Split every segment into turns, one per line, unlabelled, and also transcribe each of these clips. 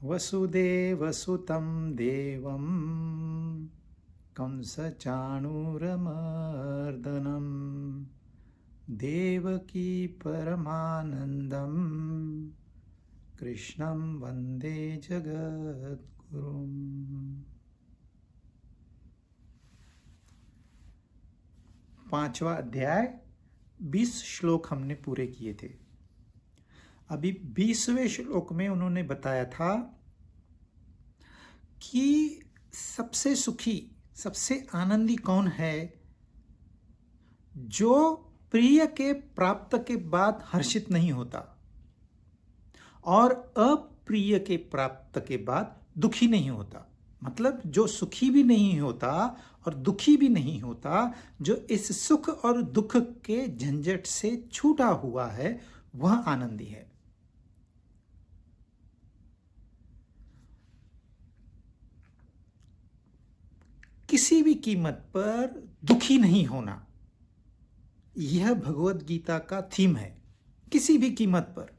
वसुदेवसुतं देवं कंसचाणूरमर्दनं देवकी परमानन्दं कृष्णं वन्दे जगद्गुरुम्। 5वां अध्याय 20 श्लोक हमने पूरे किए थे। अभी 20वें श्लोक में उन्होंने बताया था कि सबसे सुखी, सबसे आनंदी कौन है? जो प्रिय के प्राप्त के बाद हर्षित नहीं होता और अप्रिय के प्राप्त के बाद दुखी नहीं होता। मतलब जो सुखी भी नहीं होता और दुखी भी नहीं होता, जो इस सुख और दुख के झंझट से छूटा हुआ है, वह आनंदी है। किसी भी कीमत पर दुखी नहीं होना, यह भगवत गीता का थीम है। किसी भी कीमत पर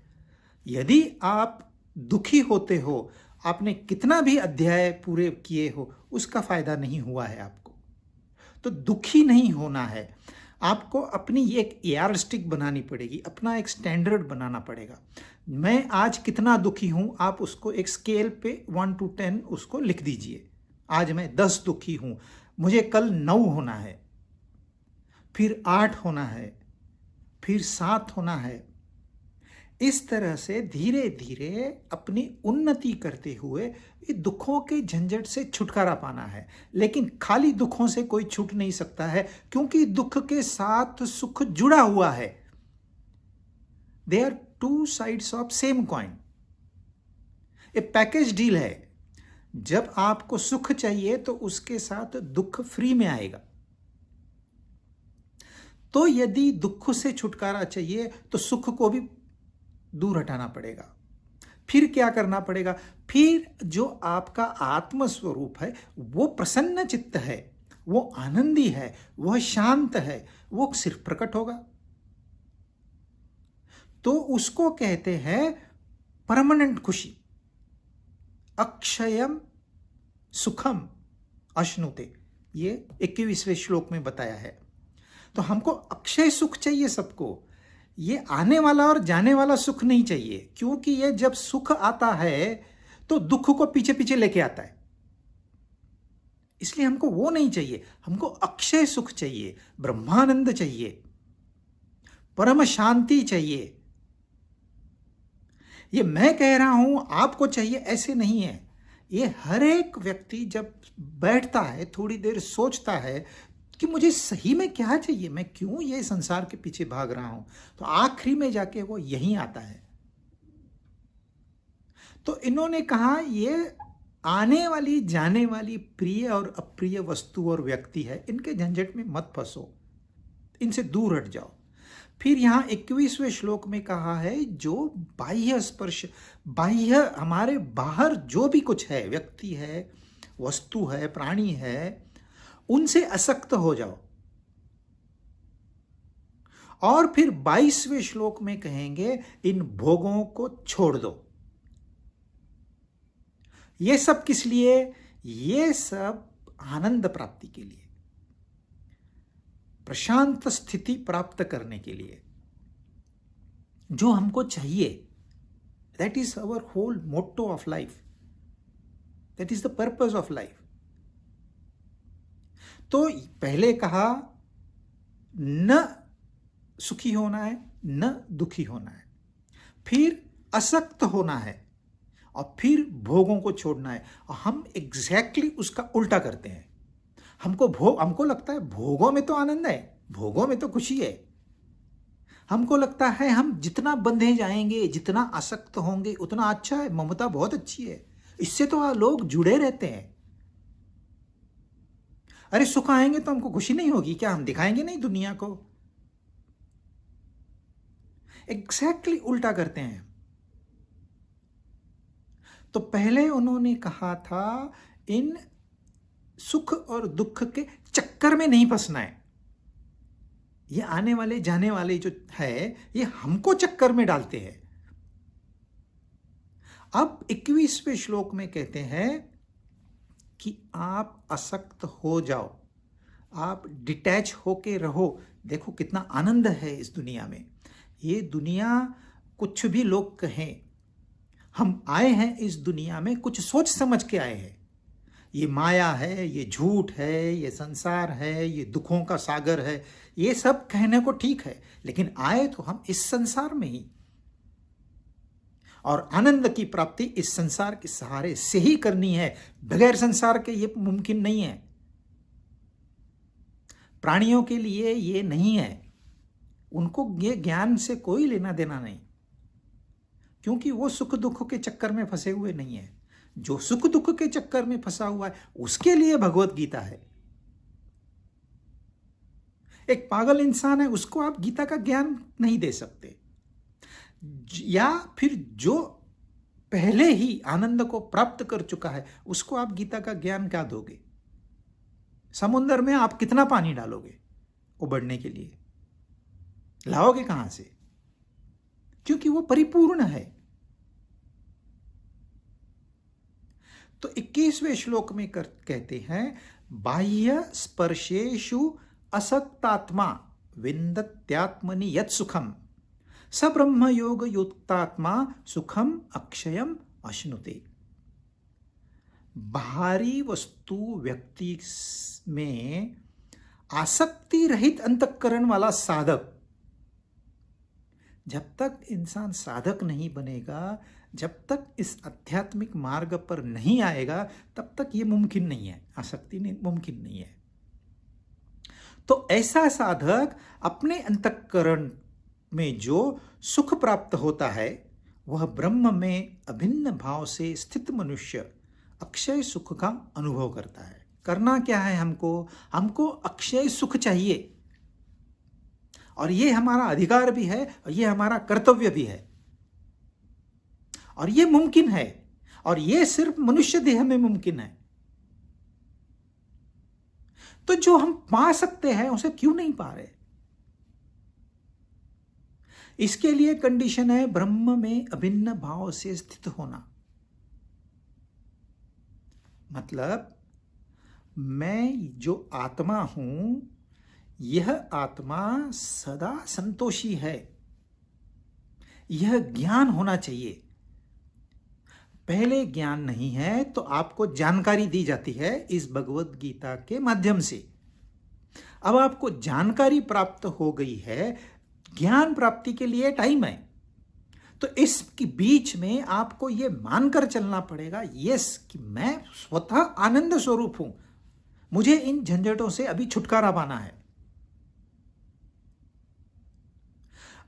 यदि आप दुखी होते हो, आपने कितना भी अध्याय पूरे किए हो, उसका फायदा नहीं हुआ है आपको। तो दुखी नहीं होना है। आपको अपनी एक यार्डस्टिक बनानी पड़ेगी, अपना एक स्टैंडर्ड बनाना पड़ेगा। मैं आज कितना दुखी हूं, आप उसको एक स्केल पे 1 to 10 उसको लिख दीजिए। आज मैं 10 दुखी हूं, मुझे कल 9 होना है, फिर 8 होना है, फिर 7 होना है। इस तरह से धीरे धीरे अपनी उन्नति करते हुए ये दुखों के झंझट से छुटकारा पाना है। लेकिन खाली दुखों से कोई छूट नहीं सकता है, क्योंकि दुख के साथ सुख जुड़ा हुआ है। They are 2 sides of same coin. ये पैकेज डील है। जब आपको सुख चाहिए तो उसके साथ दुख फ्री में आएगा। तो यदि दुख से छुटकारा चाहिए तो सुख को भी दूर हटाना पड़ेगा। फिर क्या करना पड़ेगा? फिर जो आपका आत्म स्वरूप है वो प्रसन्न चित्त है, वो आनंदी है, वह शांत है, वो सिर्फ प्रकट होगा। तो उसको कहते हैं परमानेंट खुशी। अक्षयम सुखम अश्नुते, ये 21वें श्लोक में बताया है। तो हमको अक्षय सुख चाहिए सबको। ये आने वाला और जाने वाला सुख नहीं चाहिए, क्योंकि ये जब सुख आता है तो दुख को पीछे पीछे लेके आता है। इसलिए हमको वो नहीं चाहिए। हमको अक्षय सुख चाहिए, ब्रह्मानंद चाहिए, परम शांति चाहिए। ये मैं कह रहा हूं आपको चाहिए, ऐसे नहीं है। ये हर एक व्यक्ति जब बैठता है, थोड़ी देर सोचता है कि मुझे सही में क्या चाहिए, मैं क्यों ये संसार के पीछे भाग रहा हूं, तो आखिरी में जाके वो यहीं आता है। तो इन्होंने कहा ये आने वाली जाने वाली प्रिय और अप्रिय वस्तु और व्यक्ति है, इनके झंझट में मत फंसो, इनसे दूर हट जाओ। फिर यहां 21वें श्लोक में कहा है जो बाह्य स्पर्श, बाह्य हमारे बाहर जो भी कुछ है, व्यक्ति है, वस्तु है, प्राणी है, उनसे असक्त हो जाओ। और फिर 22वें श्लोक में कहेंगे इन भोगों को छोड़ दो। ये सब किस लिए? ये सब आनंद प्राप्ति के लिए, प्रशांत स्थिति प्राप्त करने के लिए, जो हमको चाहिए। That is our whole motto of life, that is the purpose of life. तो पहले कहा न सुखी होना है, न दुखी होना है, फिर असक्त होना है, और फिर भोगों को छोड़ना है। और हम एग्जैक्टली उसका उल्टा करते हैं। हमको लगता है भोगों में तो आनंद है, भोगों में तो खुशी है। हमको लगता है हम जितना बंधे जाएंगे, जितना आसक्त होंगे, उतना अच्छा है, ममता बहुत अच्छी है, इससे तो लोग जुड़े रहते हैं। अरे सुख आएंगे तो हमको खुशी नहीं होगी क्या? हम दिखाएंगे नहीं दुनिया को? एग्जैक्टली उल्टा करते हैं। तो पहले उन्होंने कहा था इन सुख और दुख के चक्कर में नहीं फंसना है। ये आने वाले जाने वाले जो है, ये हमको चक्कर में डालते हैं। अब 21वें श्लोक में कहते हैं कि आप असक्त हो जाओ, आप डिटैच होके रहो। देखो कितना आनंद है इस दुनिया में। ये दुनिया, कुछ भी लोग कहें, हम आए हैं इस दुनिया में कुछ सोच समझ के आए हैं। ये माया है, ये झूठ है, ये संसार है, ये दुखों का सागर है, ये सब कहने को ठीक है, लेकिन आए तो हम इस संसार में ही, और आनंद की प्राप्ति इस संसार के सहारे से ही करनी है। बगैर संसार के ये मुमकिन नहीं है। प्राणियों के लिए ये नहीं है, उनको ये ज्ञान से कोई लेना देना नहीं, क्योंकि वो सुख दुख के चक्कर में फंसे हुए नहीं है। जो सुख दुख के चक्कर में फंसा हुआ है उसके लिए भगवत गीता है। एक पागल इंसान है, उसको आप गीता का ज्ञान नहीं दे सकते, या फिर जो पहले ही आनंद को प्राप्त कर चुका है उसको आप गीता का ज्ञान क्या दोगे? समुद्र में आप कितना पानी डालोगे उबड़ने के लिए? लाओगे कहां से? क्योंकि वो परिपूर्ण है। तो 21वें श्लोक में कहते हैं, बाह्य स्पर्शेषु असक्तात्मा विन्दत्यात्मनि यत् सुखम स ब्रह्म योग युक्तात्मा सुखम अक्षयम अश्नुते। बाहरी वस्तु व्यक्ति में आसक्ति रहित अंतःकरण वाला साधक, जब तक इंसान साधक नहीं बनेगा, जब तक इस आध्यात्मिक मार्ग पर नहीं आएगा, तब तक ये मुमकिन नहीं है, आसक्ति नहीं मुमकिन नहीं है। तो ऐसा साधक अपने अंतःकरण में जो सुख प्राप्त होता है वह ब्रह्म में अभिन्न भाव से स्थित मनुष्य अक्षय सुख का अनुभव करता है। करना क्या है? हमको अक्षय सुख चाहिए, और ये हमारा अधिकार भी है और ये हमारा कर्तव्य भी है, और ये मुमकिन है, और ये सिर्फ मनुष्य देह में मुमकिन है। तो जो हम पा सकते हैं उसे क्यों नहीं पा रहे? इसके लिए कंडीशन है ब्रह्म में अभिन्न भाव से स्थित होना। मतलब मैं जो आत्मा हूं, यह आत्मा सदा संतोषी है, यह ज्ञान होना चाहिए। पहले ज्ञान नहीं है तो आपको जानकारी दी जाती है इस भगवत गीता के माध्यम से। अब आपको जानकारी प्राप्त हो गई है, ज्ञान प्राप्ति के लिए टाइम है, तो इसके बीच में आपको यह मानकर चलना पड़ेगा, यस, कि मैं स्वतः आनंद स्वरूप हूं, मुझे इन झंझटों से अभी छुटकारा पाना है।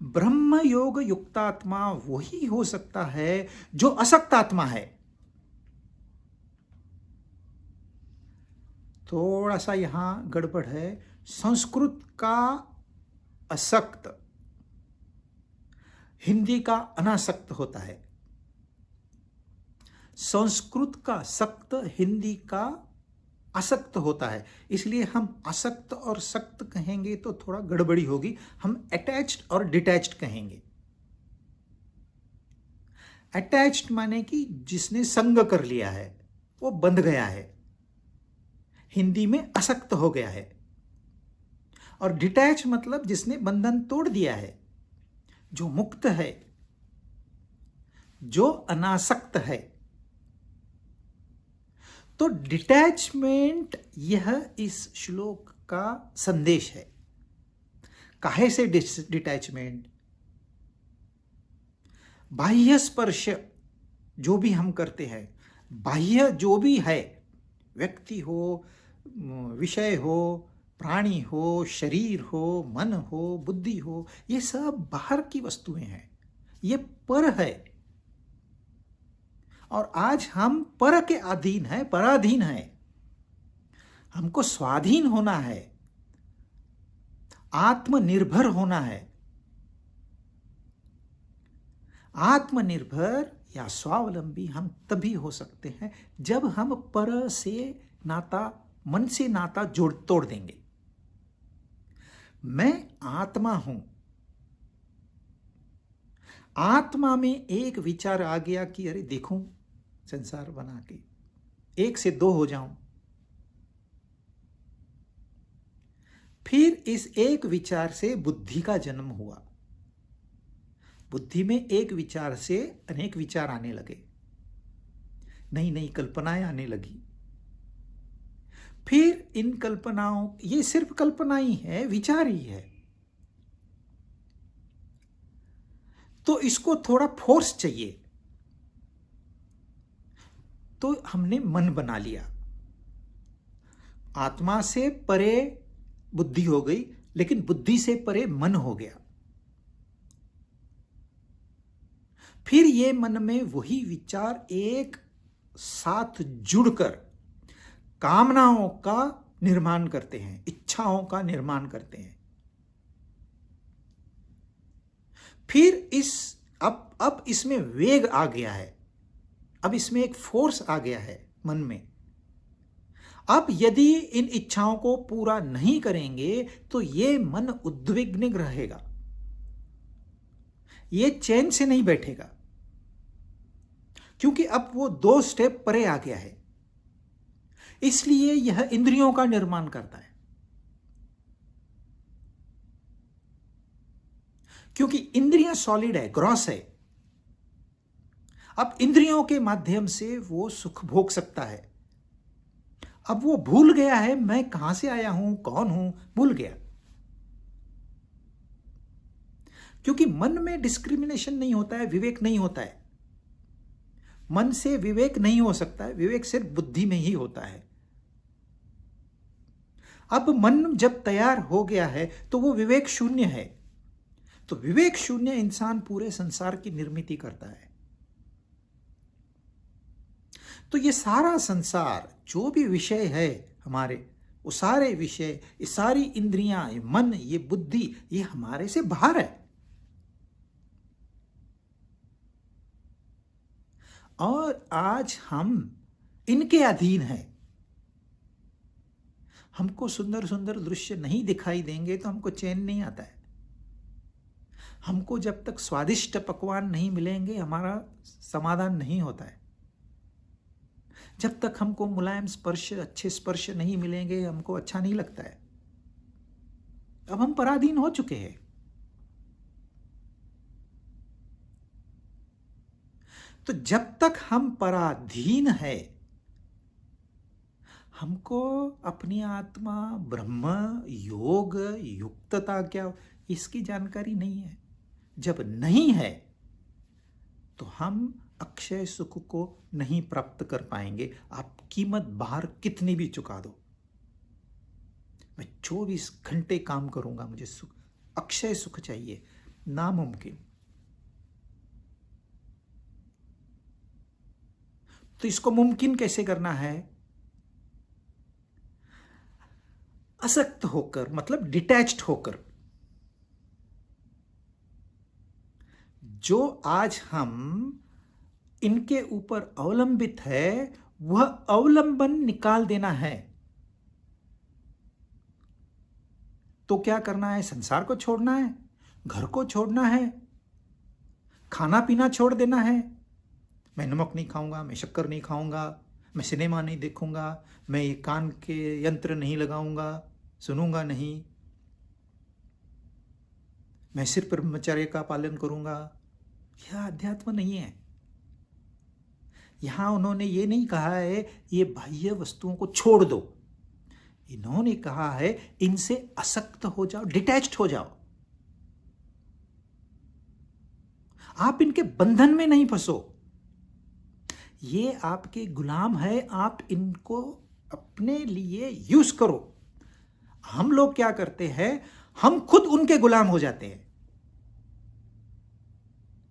ब्रह्म योग युक्तात्मा वही हो सकता है जो असक्त आत्मा है। थोड़ा सा यहां गड़बड़ है। संस्कृत का असक्त हिंदी का अनासक्त होता है, संस्कृत का सक्त हिंदी का असक्त होता है। इसलिए हम असक्त और सक्त कहेंगे तो थोड़ा गड़बड़ी होगी, हम अटैच्ड और डिटैच्ड कहेंगे। अटैच्ड माने कि जिसने संग कर लिया है, वो बंध गया है, हिंदी में असक्त हो गया है। और डिटैच मतलब जिसने बंधन तोड़ दिया है, जो मुक्त है, जो अनासक्त है। तो डिटैचमेंट यह इस श्लोक का संदेश है। काहे से डिटैचमेंट? बाह्य स्पर्श जो भी हम करते हैं, बाह्य जो भी है, व्यक्ति हो, विषय हो, प्राणी हो, शरीर हो, मन हो, बुद्धि हो, ये सब बाहर की वस्तुएं हैं, ये पर है। और आज हम पर के अधीन है, पराधीन है। हमको स्वाधीन होना है, आत्मनिर्भर होना है। आत्मनिर्भर या स्वावलंबी हम तभी हो सकते हैं जब हम पर से नाता, मन से नाता तोड़ देंगे। मैं आत्मा हूं, आत्मा में एक विचार आ गया कि अरे देखूं संसार बना के 1 से 2 हो जाऊं। फिर इस एक विचार से बुद्धि का जन्म हुआ। बुद्धि में एक विचार से अनेक विचार आने लगे, नई नई कल्पनाएं आने लगी। फिर इन कल्पनाओं, ये सिर्फ कल्पना ही है, विचार ही है, तो इसको थोड़ा फोर्स चाहिए। तो हमने मन बना लिया। आत्मा से परे बुद्धि हो गई, लेकिन बुद्धि से परे मन हो गया। फिर ये मन में वही विचार एक साथ जुड़कर कामनाओं का निर्माण करते हैं, इच्छाओं का निर्माण करते हैं। फिर अब इसमें वेग आ गया है, अब इसमें एक फोर्स आ गया है मन में। अब यदि इन इच्छाओं को पूरा नहीं करेंगे तो ये मन उद्विग्न रहेगा, ये चैन से नहीं बैठेगा, क्योंकि अब वो 2 स्टेप परे आ गया है। इसलिए यह इंद्रियों का निर्माण करता है, क्योंकि इंद्रियां सॉलिड है, ग्रॉस है। अब इंद्रियों के माध्यम से वो सुख भोग सकता है। अब वो भूल गया है मैं कहां से आया हूं, कौन हूं, भूल गया। क्योंकि मन में डिस्क्रिमिनेशन नहीं होता है, विवेक नहीं होता है। मन से विवेक नहीं हो सकता है, विवेक सिर्फ बुद्धि में ही होता है। अब मन जब तैयार हो गया है तो वो विवेक शून्य है। तो विवेक शून्य इंसान पूरे संसार की निर्मिति करता है। तो ये सारा संसार, जो भी विषय है हमारे, वो सारे विषय, ये सारी इंद्रियां, ये मन, ये बुद्धि, ये हमारे से बाहर है। और आज हम इनके अधीन हैं। हमको सुंदर सुंदर दृश्य नहीं दिखाई देंगे तो हमको चैन नहीं आता है। हमको जब तक स्वादिष्ट पकवान नहीं मिलेंगे हमारा समाधान नहीं होता है। जब तक हमको मुलायम स्पर्श, अच्छे स्पर्श नहीं मिलेंगे हमको अच्छा नहीं लगता है। अब हम पराधीन हो चुके हैं। तो जब तक हम पराधीन है, हमको अपनी आत्मा, ब्रह्म, योग, युक्तता क्या, इसकी जानकारी नहीं है। जब नहीं है तो हम अक्षय सुख को नहीं प्राप्त कर पाएंगे। आप कीमत बाहर कितनी भी चुका दो, मैं 24 घंटे काम करूंगा, मुझे सुख, अक्षय सुख चाहिए, नामुमकिन। तो इसको मुमकिन कैसे करना है? असक्त होकर, मतलब डिटैच्ड होकर। जो आज हम इनके ऊपर अवलंबित है, वह अवलंबन निकाल देना है। तो क्या करना है? संसार को छोड़ना है, घर को छोड़ना है, खाना पीना छोड़ देना है। मैं नमक नहीं खाऊंगा, मैं शक्कर नहीं खाऊंगा, मैं सिनेमा नहीं देखूंगा, मैं ये कान के यंत्र नहीं लगाऊंगा, सुनूंगा नहीं, मैं सिर्फ ब्रह्मचर्य का पालन करूंगा। यह अध्यात्म नहीं है। यहां उन्होंने ये नहीं कहा है ये बाह्य वस्तुओं को छोड़ दो। इन्होंने कहा है इनसे असक्त हो जाओ, डिटैच्ड हो जाओ। आप इनके बंधन में नहीं फंसो। ये आपके गुलाम है, आप इनको अपने लिए यूज करो। हम लोग क्या करते हैं, हम खुद उनके गुलाम हो जाते हैं।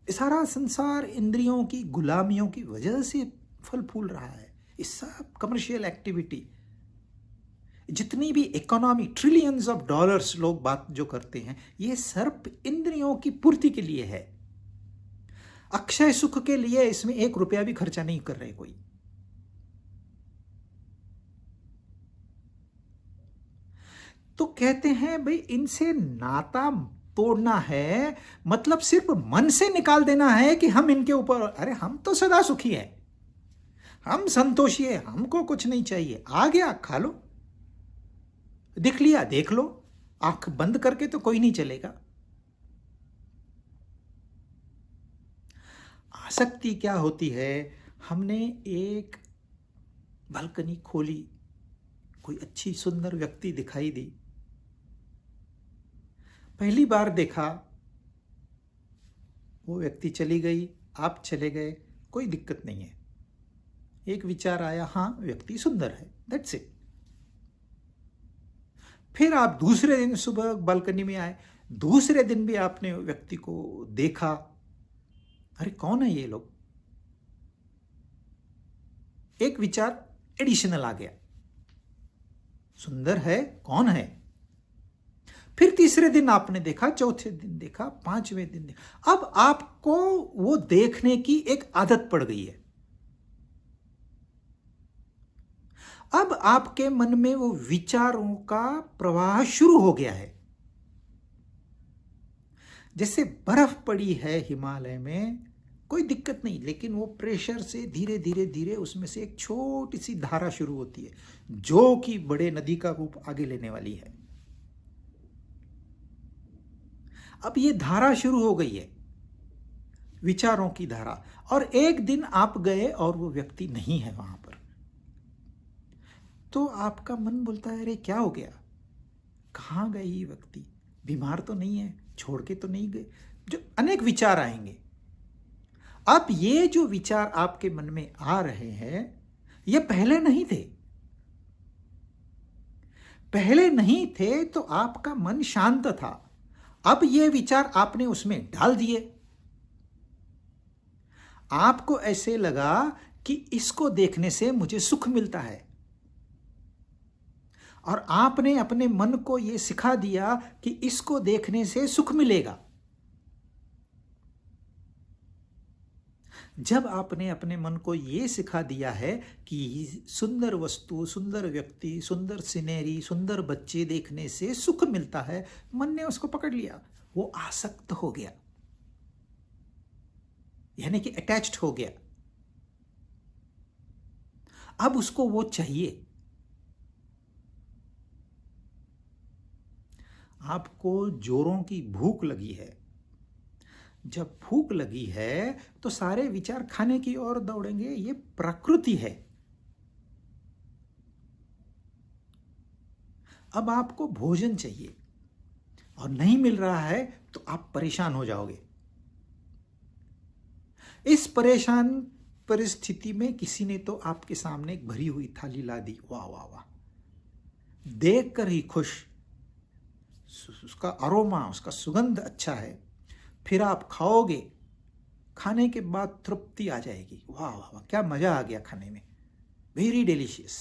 सारा संसार इंद्रियों की गुलामियों की वजह से फल फूल रहा है। इस सब कमर्शियल एक्टिविटी, जितनी भी इकोनॉमी, ट्रिलियंस ऑफ डॉलर्स लोग बात जो करते हैं, ये सिर्फ इंद्रियों की पूर्ति के लिए है। अक्षय सुख के लिए इसमें 1 रुपया भी खर्चा नहीं कर रहे कोई। तो कहते हैं भाई इनसे नाता तोड़ना है, मतलब सिर्फ मन से निकाल देना है कि हम इनके ऊपर, अरे हम तो सदा सुखी है, हम संतोषी है, हमको कुछ नहीं चाहिए, आ गया खा लो, दिख लिया देख लो, आंख बंद करके तो कोई नहीं चलेगा। आसक्ति क्या होती है, हमने एक बालकनी खोली, कोई अच्छी सुंदर व्यक्ति दिखाई दी, पहली बार देखा, वो व्यक्ति चली गई, आप चले गए, कोई दिक्कत नहीं है, एक विचार आया, हाँ व्यक्ति सुंदर है, दैट्स इट। फिर आप दूसरे दिन सुबह बालकनी में आए, दूसरे दिन भी आपने व्यक्ति को देखा, अरे कौन है ये लोग, एक विचार एडिशनल आ गया, सुंदर है, कौन है। फिर तीसरे दिन आपने देखा, चौथे दिन देखा, पांचवें दिन देखा, अब आपको वो देखने की एक आदत पड़ गई है। अब आपके मन में वो विचारों का प्रवाह शुरू हो गया है। जैसे बर्फ पड़ी है हिमालय में, कोई दिक्कत नहीं, लेकिन वो प्रेशर से धीरे धीरे धीरे उसमें से एक छोटी सी धारा शुरू होती है, जो कि बड़े नदी का रूप आगे लेने वाली है। अब ये धारा शुरू हो गई है, विचारों की धारा, और एक दिन आप गए और वो व्यक्ति नहीं है वहां पर, तो आपका मन बोलता है, अरे क्या हो गया, कहाँ गए ये व्यक्ति, बीमार तो नहीं है, छोड़ के तो नहीं गए, जो अनेक विचार आएंगे। अब ये जो विचार आपके मन में आ रहे हैं, ये पहले नहीं थे, पहले नहीं थे तो आपका मन शांत था, अब ये विचार आपने उसमें डाल दिए, आपको ऐसे लगा कि इसको देखने से मुझे सुख मिलता है, और आपने अपने मन को यह सिखा दिया कि इसको देखने से सुख मिलेगा। जब आपने अपने मन को यह सिखा दिया है कि सुंदर वस्तु, सुंदर व्यक्ति, सुंदर सिनेरी, सुंदर बच्चे देखने से सुख मिलता है, मन ने उसको पकड़ लिया, वो आसक्त हो गया, यानी कि अटैच्ड हो गया। अब उसको वो चाहिए। आपको जोरों की भूख लगी है, जब भूख लगी है तो सारे विचार खाने की ओर दौड़ेंगे, ये प्रकृति है। अब आपको भोजन चाहिए और नहीं मिल रहा है तो आप परेशान हो जाओगे। इस परेशान परिस्थिति में किसी ने तो आपके सामने एक भरी हुई थाली ला दी, वाह वाह वाह, देखकर ही खुश, उसका अरोमा, उसका सुगंध अच्छा है, फिर आप खाओगे, खाने के बाद तृप्ति आ जाएगी, वाह वाह वाह क्या मजा आ गया खाने में, वेरी डिलीशियस।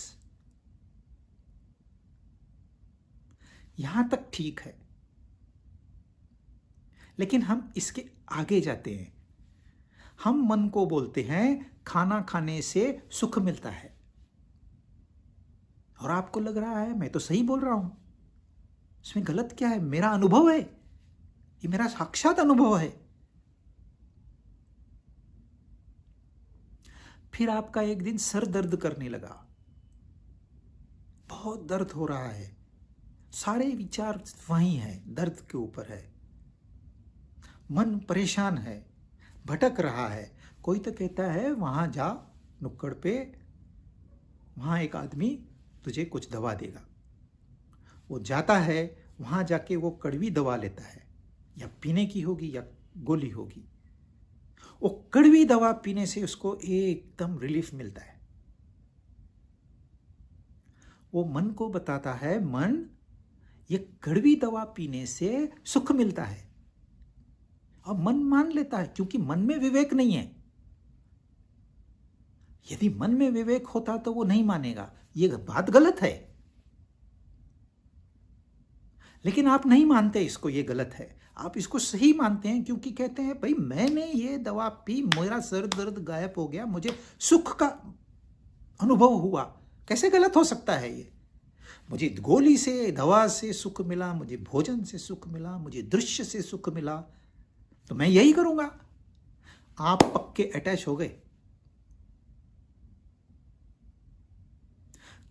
यहां तक ठीक है, लेकिन हम इसके आगे जाते हैं। हम मन को बोलते हैं खाना खाने से सुख मिलता है, और आपको लग रहा है मैं तो सही बोल रहा हूं, इसमें गलत क्या है, मेरा अनुभव है, ये मेरा साक्षात अनुभव है। फिर आपका एक दिन सर दर्द करने लगा, बहुत दर्द हो रहा है, सारे विचार वहीं है, दर्द के ऊपर है, मन परेशान है, भटक रहा है। कोई तो कहता है वहां जा नुक्कड़ पे, वहां एक आदमी तुझे कुछ दवा देगा, वो जाता है, वहां जाके वो कड़वी दवा लेता है, या पीने की होगी या गोली होगी, वो कड़वी दवा पीने से उसको एकदम रिलीफ मिलता है। वो मन को बताता है, मन ये कड़वी दवा पीने से सुख मिलता है, और मन मान लेता है, क्योंकि मन में विवेक नहीं है। यदि मन में विवेक होता तो वो नहीं मानेगा, ये बात गलत है, लेकिन आप नहीं मानते इसको, ये गलत है, आप इसको सही मानते हैं, क्योंकि कहते हैं भाई मैंने ये दवा पी, मेरा सर दर्द गायब हो गया, मुझे सुख का अनुभव हुआ, कैसे गलत हो सकता है ये। मुझे गोली से, दवा से सुख मिला, मुझे भोजन से सुख मिला, मुझे दृश्य से सुख मिला, तो मैं यही करूंगा। आप पक्के अटैच हो गए,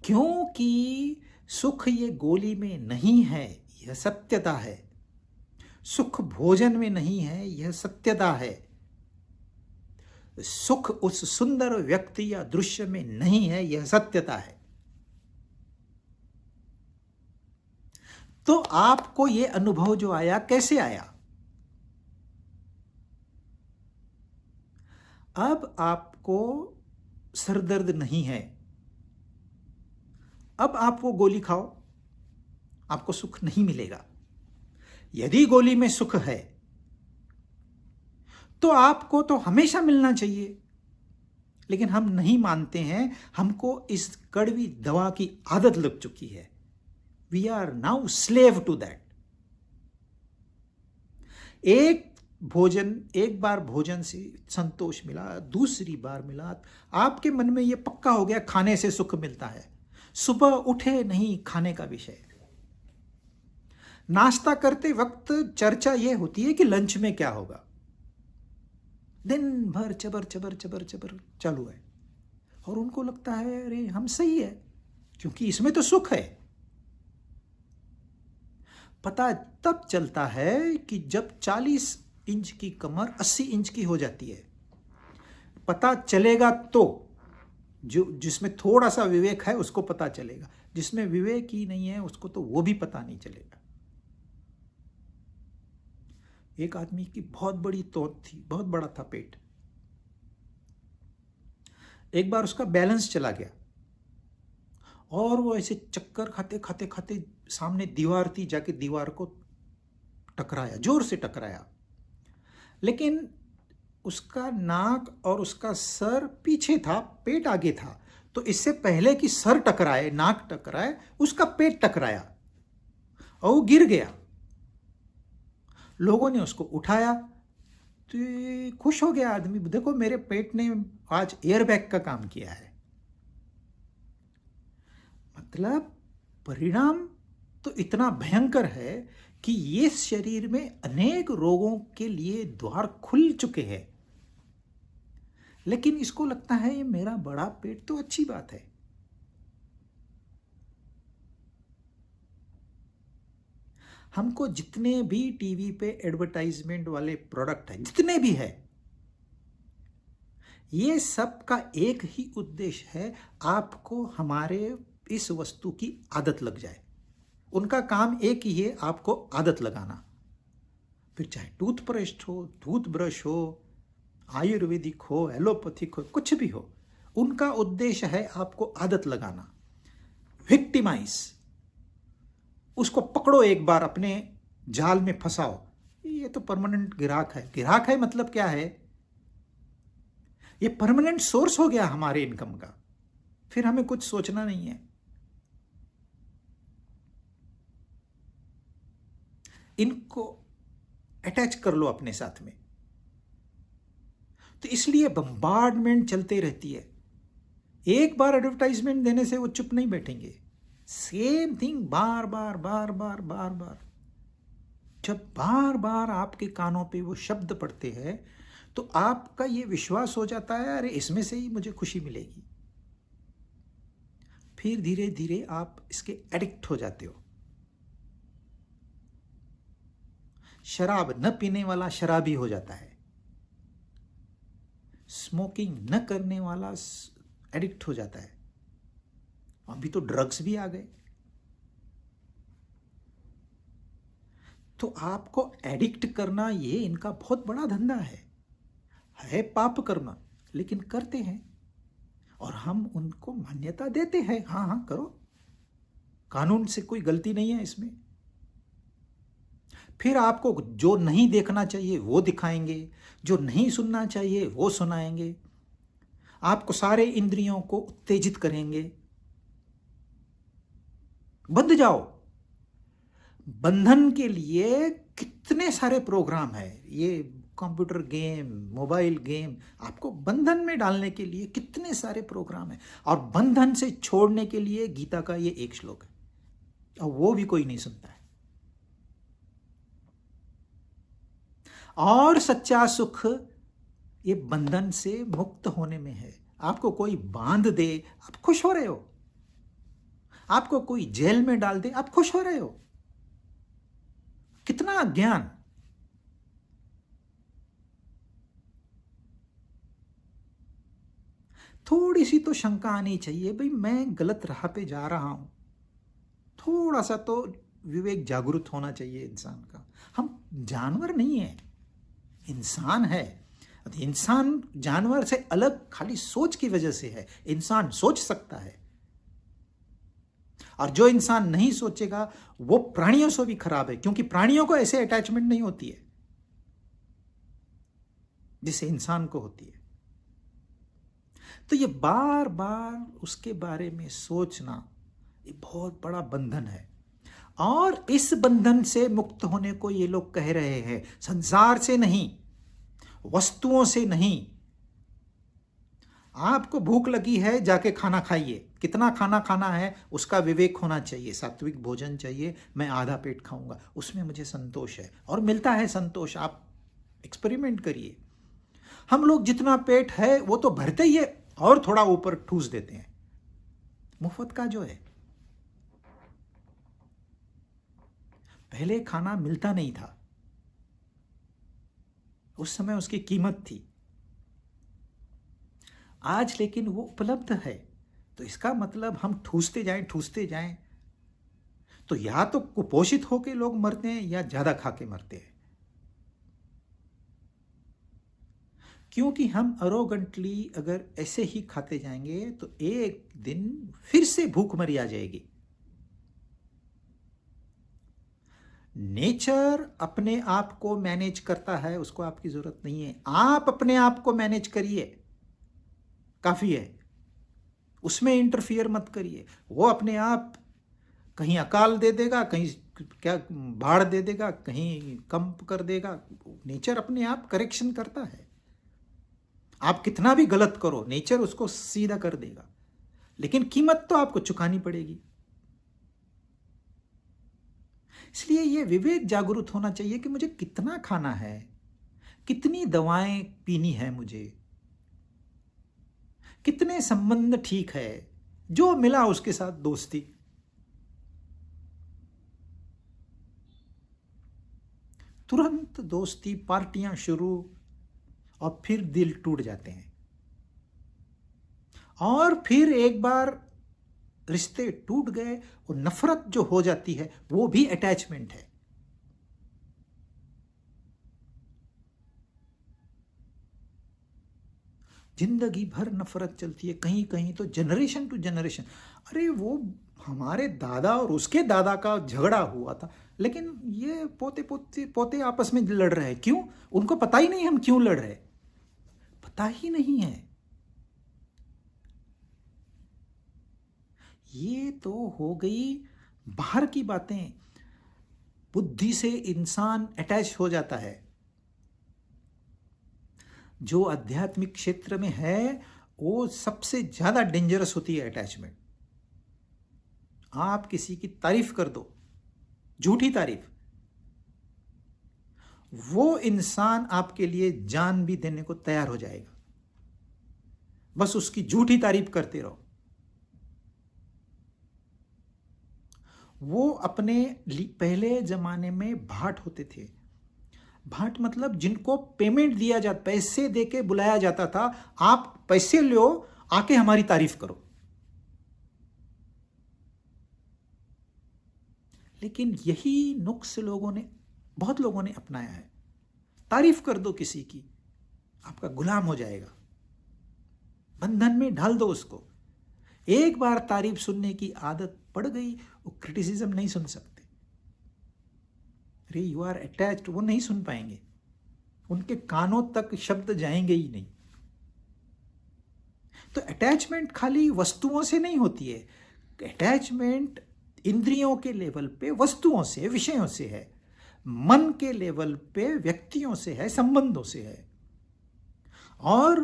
क्योंकि सुख ये गोली में नहीं है, यह सत्यता है। सुख भोजन में नहीं है, यह सत्यता है। सुख उस सुंदर व्यक्ति या दृश्य में नहीं है, यह सत्यता है। तो आपको यह अनुभव जो आया, कैसे आया? अब आपको सरदर्द नहीं है, अब आप वो गोली खाओ, आपको सुख नहीं मिलेगा। यदि गोली में सुख है तो आपको तो हमेशा मिलना चाहिए, लेकिन हम नहीं मानते हैं। हमको इस कड़वी दवा की आदत लग चुकी है। We are now slave to that. एक बार भोजन से संतोष मिला, दूसरी बार मिला, आपके मन में यह पक्का हो गया खाने से सुख मिलता है। सुबह उठे नहीं खाने का विषय, नाश्ता करते वक्त चर्चा यह होती है कि लंच में क्या होगा। दिन भर चबर चबर चबर चबर चालू है, और उनको लगता है अरे हम सही है, क्योंकि इसमें तो सुख है। पता तब चलता है कि जब 40 इंच की कमर 80 इंच की हो जाती है। पता चलेगा तो जिसमें थोड़ा सा विवेक है उसको पता चलेगा, जिसमें विवेक ही नहीं है उसको तो वो भी पता नहीं चलेगा। एक आदमी की बहुत बड़ी तोत थी, बहुत बड़ा था पेट। एक बार उसका बैलेंस चला गया और वो ऐसे चक्कर खाते खाते खाते सामने दीवार थी, जाके दीवार को टकराया, जोर से टकराया। लेकिन उसका नाक और उसका सर पीछे था, पेट आगे था, तो इससे पहले कि सर टकराए, नाक टकराए, उसका पेट टकराया और वो गिर गया। लोगों ने उसको उठाया तो खुश हो गया आदमी, देखो मेरे पेट ने आज एयरबैग का काम किया है। मतलब परिणाम तो इतना भयंकर है कि ये शरीर में अनेक रोगों के लिए द्वार खुल चुके हैं, लेकिन इसको लगता है ये मेरा बड़ा पेट तो अच्छी बात है। हमको जितने भी टीवी पे एडवर्टाइजमेंट वाले प्रोडक्ट हैं, जितने भी है, ये सब का एक ही उद्देश्य है, आपको हमारे इस वस्तु की आदत लग जाए। उनका काम एक ही है, आपको आदत लगाना। फिर चाहे टूथपेस्ट हो, टूथब्रश हो, आयुर्वेदिक हो, एलोपैथिक हो, कुछ भी हो, उनका उद्देश्य है आपको आदत लगाना। विक्टिमाइज, उसको पकड़ो, एक बार अपने जाल में फंसाओ। ये तो परमानेंट ग्राहक है। ग्राहक है मतलब क्या है? ये परमानेंट सोर्स हो गया हमारे इनकम का, फिर हमें कुछ सोचना नहीं है। इनको अटैच कर लो अपने साथ में। तो इसलिए बम्बार्डमेंट चलते रहती है। एक बार एडवर्टाइजमेंट देने से वो चुप नहीं बैठेंगे, सेम थिंग बार बार बार बार बार बार। जब बार बार आपके कानों पे वो शब्द पड़ते हैं तो आपका ये विश्वास हो जाता है अरे इसमें से ही मुझे खुशी मिलेगी। फिर धीरे धीरे आप इसके एडिक्ट हो जाते हो। शराब न पीने वाला शराबी हो जाता है, स्मोकिंग न करने वाला एडिक्ट हो जाता है। अभी तो ड्रग्स भी आ गए। तो आपको एडिक्ट करना ये इनका बहुत बड़ा धंधा है पाप कर्म, लेकिन करते हैं और हम उनको मान्यता देते हैं। हाँ हाँ करो, कानून से कोई गलती नहीं है इसमें। फिर आपको जो नहीं देखना चाहिए वो दिखाएंगे, जो नहीं सुनना चाहिए वो सुनाएंगे, आपको सारे इंद्रियों को उत्तेजित करेंगे। बंध जाओ। बंधन के लिए कितने सारे प्रोग्राम है, ये कंप्यूटर गेम, मोबाइल गेम, आपको बंधन में डालने के लिए कितने सारे प्रोग्राम है। और बंधन से छोड़ने के लिए गीता का ये एक श्लोक है, और वो भी कोई नहीं सुनता है। और सच्चा सुख ये बंधन से मुक्त होने में है। आपको कोई बांध दे, आप खुश हो रहे हो। आपको कोई जेल में डाल दे, आप खुश हो रहे हो। कितना अज्ञान। थोड़ी सी तो शंका आनी चाहिए, भाई मैं गलत राह पे जा रहा हूं। थोड़ा सा तो विवेक जागरूक होना चाहिए इंसान का। हम जानवर नहीं है, इंसान है। इंसान जानवर से अलग खाली सोच की वजह से है। इंसान सोच सकता है, और जो इंसान नहीं सोचेगा वो प्राणियों से भी खराब है, क्योंकि प्राणियों को ऐसे अटैचमेंट नहीं होती है जिसे इंसान को होती है। तो ये बार बार उसके बारे में सोचना ये बहुत बड़ा बंधन है। और इस बंधन से मुक्त होने को ये लोग कह रहे हैं, संसार से नहीं, वस्तुओं से नहीं। आपको भूख लगी है, जाके खाना खाइए। कितना खाना खाना है उसका विवेक होना चाहिए। सात्विक भोजन चाहिए, मैं आधा पेट खाऊंगा, उसमें मुझे संतोष है, और मिलता है संतोष। आप एक्सपेरिमेंट करिए। हम लोग जितना पेट है वो तो भरते ही है, और थोड़ा ऊपर ठूस देते हैं। मुफ्त का जो है, पहले खाना मिलता नहीं था, उस समय उसकी कीमत थी। आज लेकिन वो उपलब्ध है, तो इसका मतलब हम ठूसते जाएं, तो या तो कुपोषित होकर लोग मरते हैं या ज्यादा खा के मरते हैं। क्योंकि हम अरोगेंटली अगर ऐसे ही खाते जाएंगे तो एक दिन फिर से भूखमरी आ जाएगी। नेचर अपने आप को मैनेज करता है, उसको आपकी जरूरत नहीं है। आप अपने आप को मैनेज करिए, काफी है। उसमें इंटरफियर मत करिए। वो अपने आप कहीं अकाल दे देगा, कहीं क्या बाढ़ दे देगा, कहीं कंप कर देगा। नेचर अपने आप करेक्शन करता है। आप कितना भी गलत करो, नेचर उसको सीधा कर देगा, लेकिन कीमत तो आपको चुकानी पड़ेगी। इसलिए ये विवेक जागरूक होना चाहिए कि मुझे कितना खाना है, कितनी दवाएं पीनी है, मुझे कितने संबंध ठीक है, जो मिला उसके साथ दोस्ती। तुरंत दोस्ती, पार्टियां शुरू, और फिर दिल टूट जाते हैं। और फिर एक बार रिश्ते टूट गए और नफरत जो हो जाती है वो भी अटैचमेंट है। जिंदगी भर नफरत चलती है, कहीं कहीं तो जनरेशन टू जनरेशन। अरे वो हमारे दादा और उसके दादा का झगड़ा हुआ था, लेकिन ये पोते पोते पोते आपस में लड़ रहे हैं। क्यों? उनको पता ही नहीं हम क्यों लड़ रहे, पता ही नहीं है। ये तो हो गई बाहर की बातें। बुद्धि से इंसान अटैच हो जाता है। जो आध्यात्मिक क्षेत्र में है वो सबसे ज्यादा डेंजरस होती है अटैचमेंट। आप किसी की तारीफ कर दो, झूठी तारीफ, वो इंसान आपके लिए जान भी देने को तैयार हो जाएगा। बस उसकी झूठी तारीफ करते रहो। वो अपने पहले जमाने में भाट होते थे। भाट मतलब जिनको पेमेंट दिया जाता, पैसे देके बुलाया जाता था, आप पैसे लो, आके हमारी तारीफ करो। लेकिन यही नुक्स बहुत लोगों ने अपनाया है। तारीफ कर दो किसी की, आपका गुलाम हो जाएगा, बंधन में ढाल दो उसको। एक बार तारीफ सुनने की आदत पड़ गई, वो क्रिटिसिज्म नहीं सुन सकते। अरे यू आर अटैच्ड, वो नहीं सुन पाएंगे, उनके कानों तक शब्द जाएंगे ही नहीं। तो अटैचमेंट खाली वस्तुओं से नहीं होती है। अटैचमेंट इंद्रियों के लेवल पे वस्तुओं से, विषयों से है। मन के लेवल पे व्यक्तियों से है, संबंधों से है। और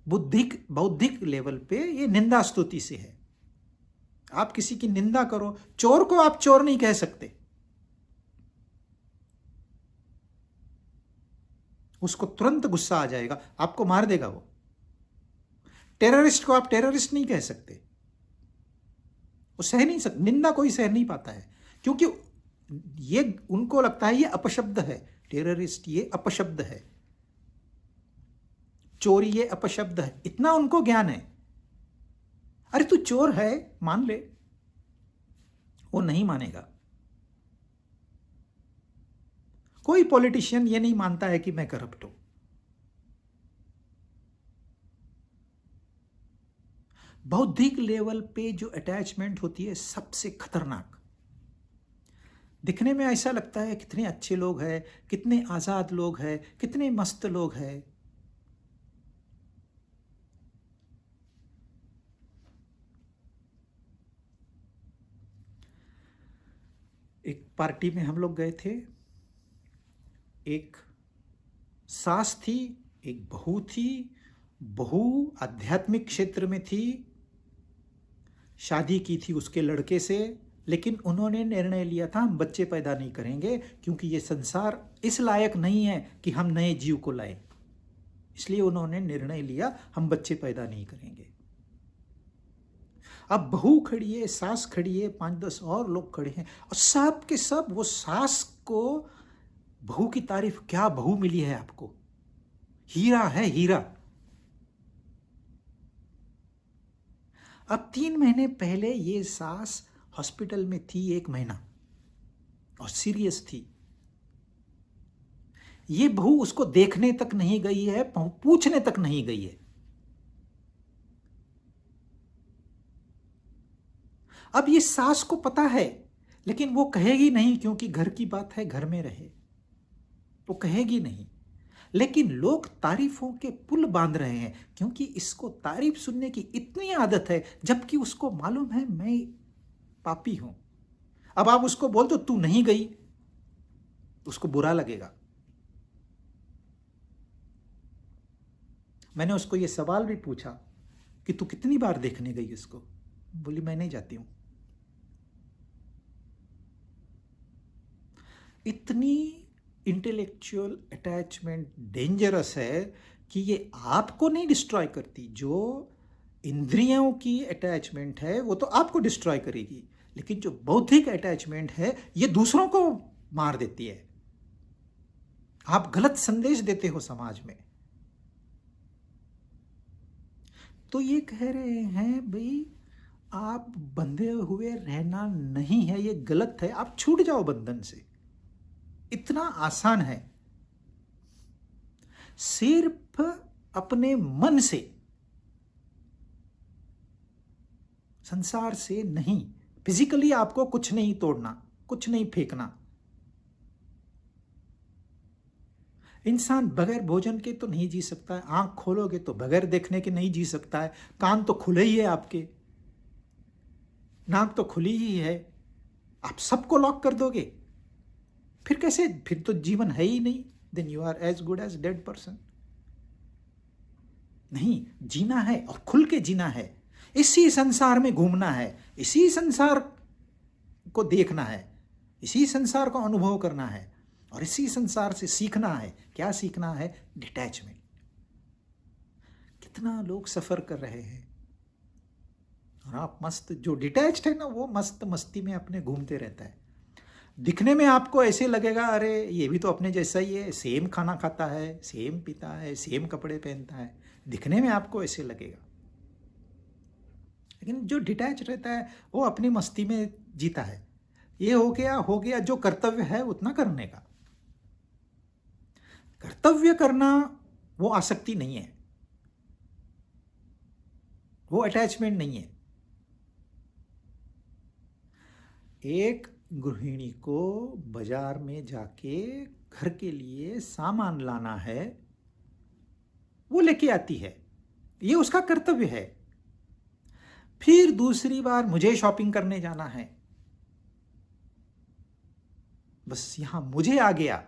बौद्धिक लेवल पे ये निंदा स्तुति से है। आप किसी की निंदा करो, चोर को आप चोर नहीं कह सकते, उसको तुरंत गुस्सा आ जाएगा, आपको मार देगा वो। टेररिस्ट को आप टेररिस्ट नहीं कह सकते, वो सह नहीं सकते, निंदा कोई सह नहीं पाता है, क्योंकि ये उनको लगता है ये अपशब्द है। टेररिस्ट ये अपशब्द है, चोरी ये अपशब्द है, इतना उनको ज्ञान है। अरे तू चोर है मान ले, वो नहीं मानेगा। कोई पॉलिटिशियन ये नहीं मानता है कि मैं करप्ट हूं। बौद्धिक लेवल पे जो अटैचमेंट होती है सबसे खतरनाक। दिखने में ऐसा लगता है कितने अच्छे लोग हैं, कितने आजाद लोग हैं, कितने मस्त लोग हैं। एक पार्टी में हम लोग गए थे, एक सास थी, एक बहू थी, बहू आध्यात्मिक क्षेत्र में थी, शादी की थी उसके लड़के से, लेकिन उन्होंने निर्णय लिया था हम बच्चे पैदा नहीं करेंगे, क्योंकि ये संसार इस लायक नहीं है कि हम नए जीव को लाएं। इसलिए उन्होंने निर्णय लिया हम बच्चे पैदा नहीं करेंगे। अब बहू खड़ी है, सास खड़ी है, 5-10 और लोग खड़े हैं, और सब के सब वो सास को बहू की तारीफ, क्या बहू मिली है आपको, हीरा है हीरा। अब 3 महीने पहले ये सास हॉस्पिटल में थी 1 महीना, और सीरियस थी। ये बहू उसको देखने तक नहीं गई है, पूछने तक नहीं गई है। अब ये सास को पता है, लेकिन वो कहेगी नहीं, क्योंकि घर की बात है, घर में रहे, वो कहेगी नहीं। लेकिन लोग तारीफों के पुल बांध रहे हैं, क्योंकि इसको तारीफ सुनने की इतनी आदत है, जबकि उसको मालूम है मैं पापी हूं। अब आप उसको बोल दो तू नहीं गई, उसको बुरा लगेगा। मैंने उसको ये सवाल भी पूछा कि तू कितनी बार देखने गई इसको, बोली मैं नहीं जाती हूं। इतनी इंटेलेक्चुअल अटैचमेंट डेंजरस है कि ये आपको नहीं डिस्ट्रॉय करती। जो इंद्रियों की अटैचमेंट है वो तो आपको डिस्ट्रॉय करेगी, लेकिन जो बौद्धिक अटैचमेंट है ये दूसरों को मार देती है। आप गलत संदेश देते हो समाज में। तो ये कह रहे हैं भाई आप बंधे हुए रहना नहीं है, ये गलत है, आप छूट जाओ बंधन से। इतना आसान है, सिर्फ अपने मन से, संसार से नहीं। फिजिकली आपको कुछ नहीं तोड़ना, कुछ नहीं फेंकना। इंसान बगैर भोजन के तो नहीं जी सकता है, आंख खोलोगे तो बगैर देखने के नहीं जी सकता है, कान तो खुले ही है आपके, नाक तो खुली ही है, आप सबको लॉक कर दोगे फिर कैसे, फिर तो जीवन है ही नहीं। Then you are as good as dead person. नहीं, जीना है और खुल के जीना है, इसी संसार में घूमना है, इसी संसार को देखना है, इसी संसार को अनुभव करना है, और इसी संसार से सीखना है। क्या सीखना है? डिटैचमेंट। कितना लोग सफर कर रहे हैं, और आप मस्त, जो डिटैच्ड है ना वो मस्त मस्ती में अपने घूमते रहता है। दिखने में आपको ऐसे लगेगा अरे ये भी तो अपने जैसा ही है, सेम खाना खाता है, सेम पीता है, सेम कपड़े पहनता है, दिखने में आपको ऐसे लगेगा। लेकिन जो डिटैच रहता है वो अपनी मस्ती में जीता है। ये हो गया, जो कर्तव्य है उतना करने का। कर्तव्य करना वो आसक्ति नहीं है, वो अटैचमेंट नहीं है। एक गृहिणी को बाजार में जाके घर के लिए सामान लाना है, वो लेके आती है, ये उसका कर्तव्य है। फिर दूसरी बार मुझे शॉपिंग करने जाना है, बस यहां मुझे आ गया,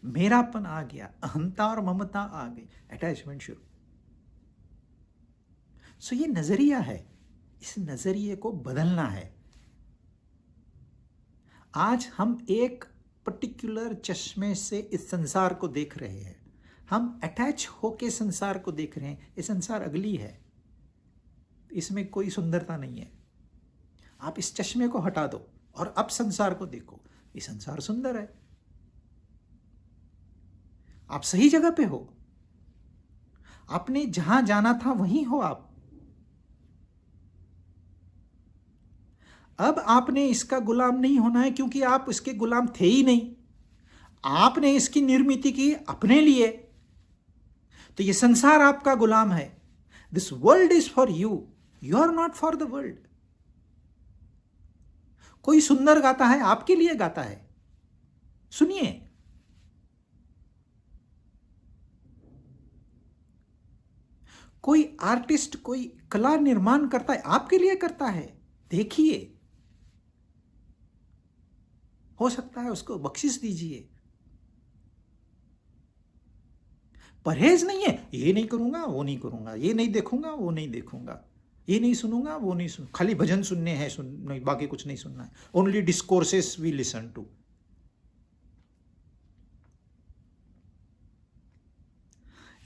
मेरापन आ गया, अहंता और ममता आ गई, अटैचमेंट शुरू। सो ये नजरिया है, इस नजरिए को बदलना है। आज हम एक पर्टिकुलर चश्मे से इस संसार को देख रहे हैं, हम अटैच होके संसार को देख रहे हैं। ये संसार अगली है, इसमें कोई सुंदरता नहीं है। आप इस चश्मे को हटा दो और अब संसार को देखो, ये संसार सुंदर है। आप सही जगह पे हो, आपने जहां जाना था वहीं हो आप। अब आपने इसका गुलाम नहीं होना है, क्योंकि आप इसके गुलाम थे ही नहीं। आपने इसकी निर्मित की अपने लिए, तो ये संसार आपका गुलाम है। This world is for you, you are not for the world. कोई सुंदर गाता है, आपके लिए गाता है, सुनिए। कोई आर्टिस्ट कोई कला निर्माण करता है, आपके लिए करता है, देखिए। हो सकता है उसको बख्शिश दीजिए। परहेज नहीं है, ये नहीं करूंगा वो नहीं करूंगा, ये नहीं देखूंगा वो नहीं देखूंगा, ये नहीं सुनूंगा वो नहीं सुन, खाली भजन सुनने हैं, नहीं, बाकी कुछ नहीं सुनना है। Only discourses we listen to.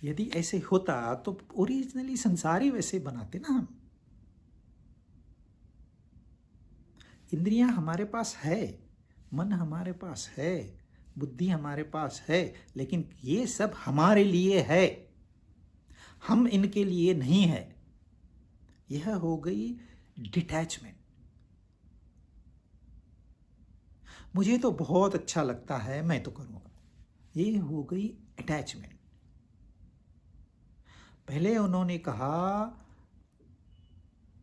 यदि ऐसे होता तो ओरिजिनली संसार ही वैसे बनाते ना हम। इंद्रियां हमारे पास है, मन हमारे पास है, बुद्धि हमारे पास है, लेकिन ये सब हमारे लिए है, हम इनके लिए नहीं है। यह हो गई डिटैचमेंट। मुझे तो बहुत अच्छा लगता है, मैं तो करूंगा, ये हो गई अटैचमेंट। पहले उन्होंने कहा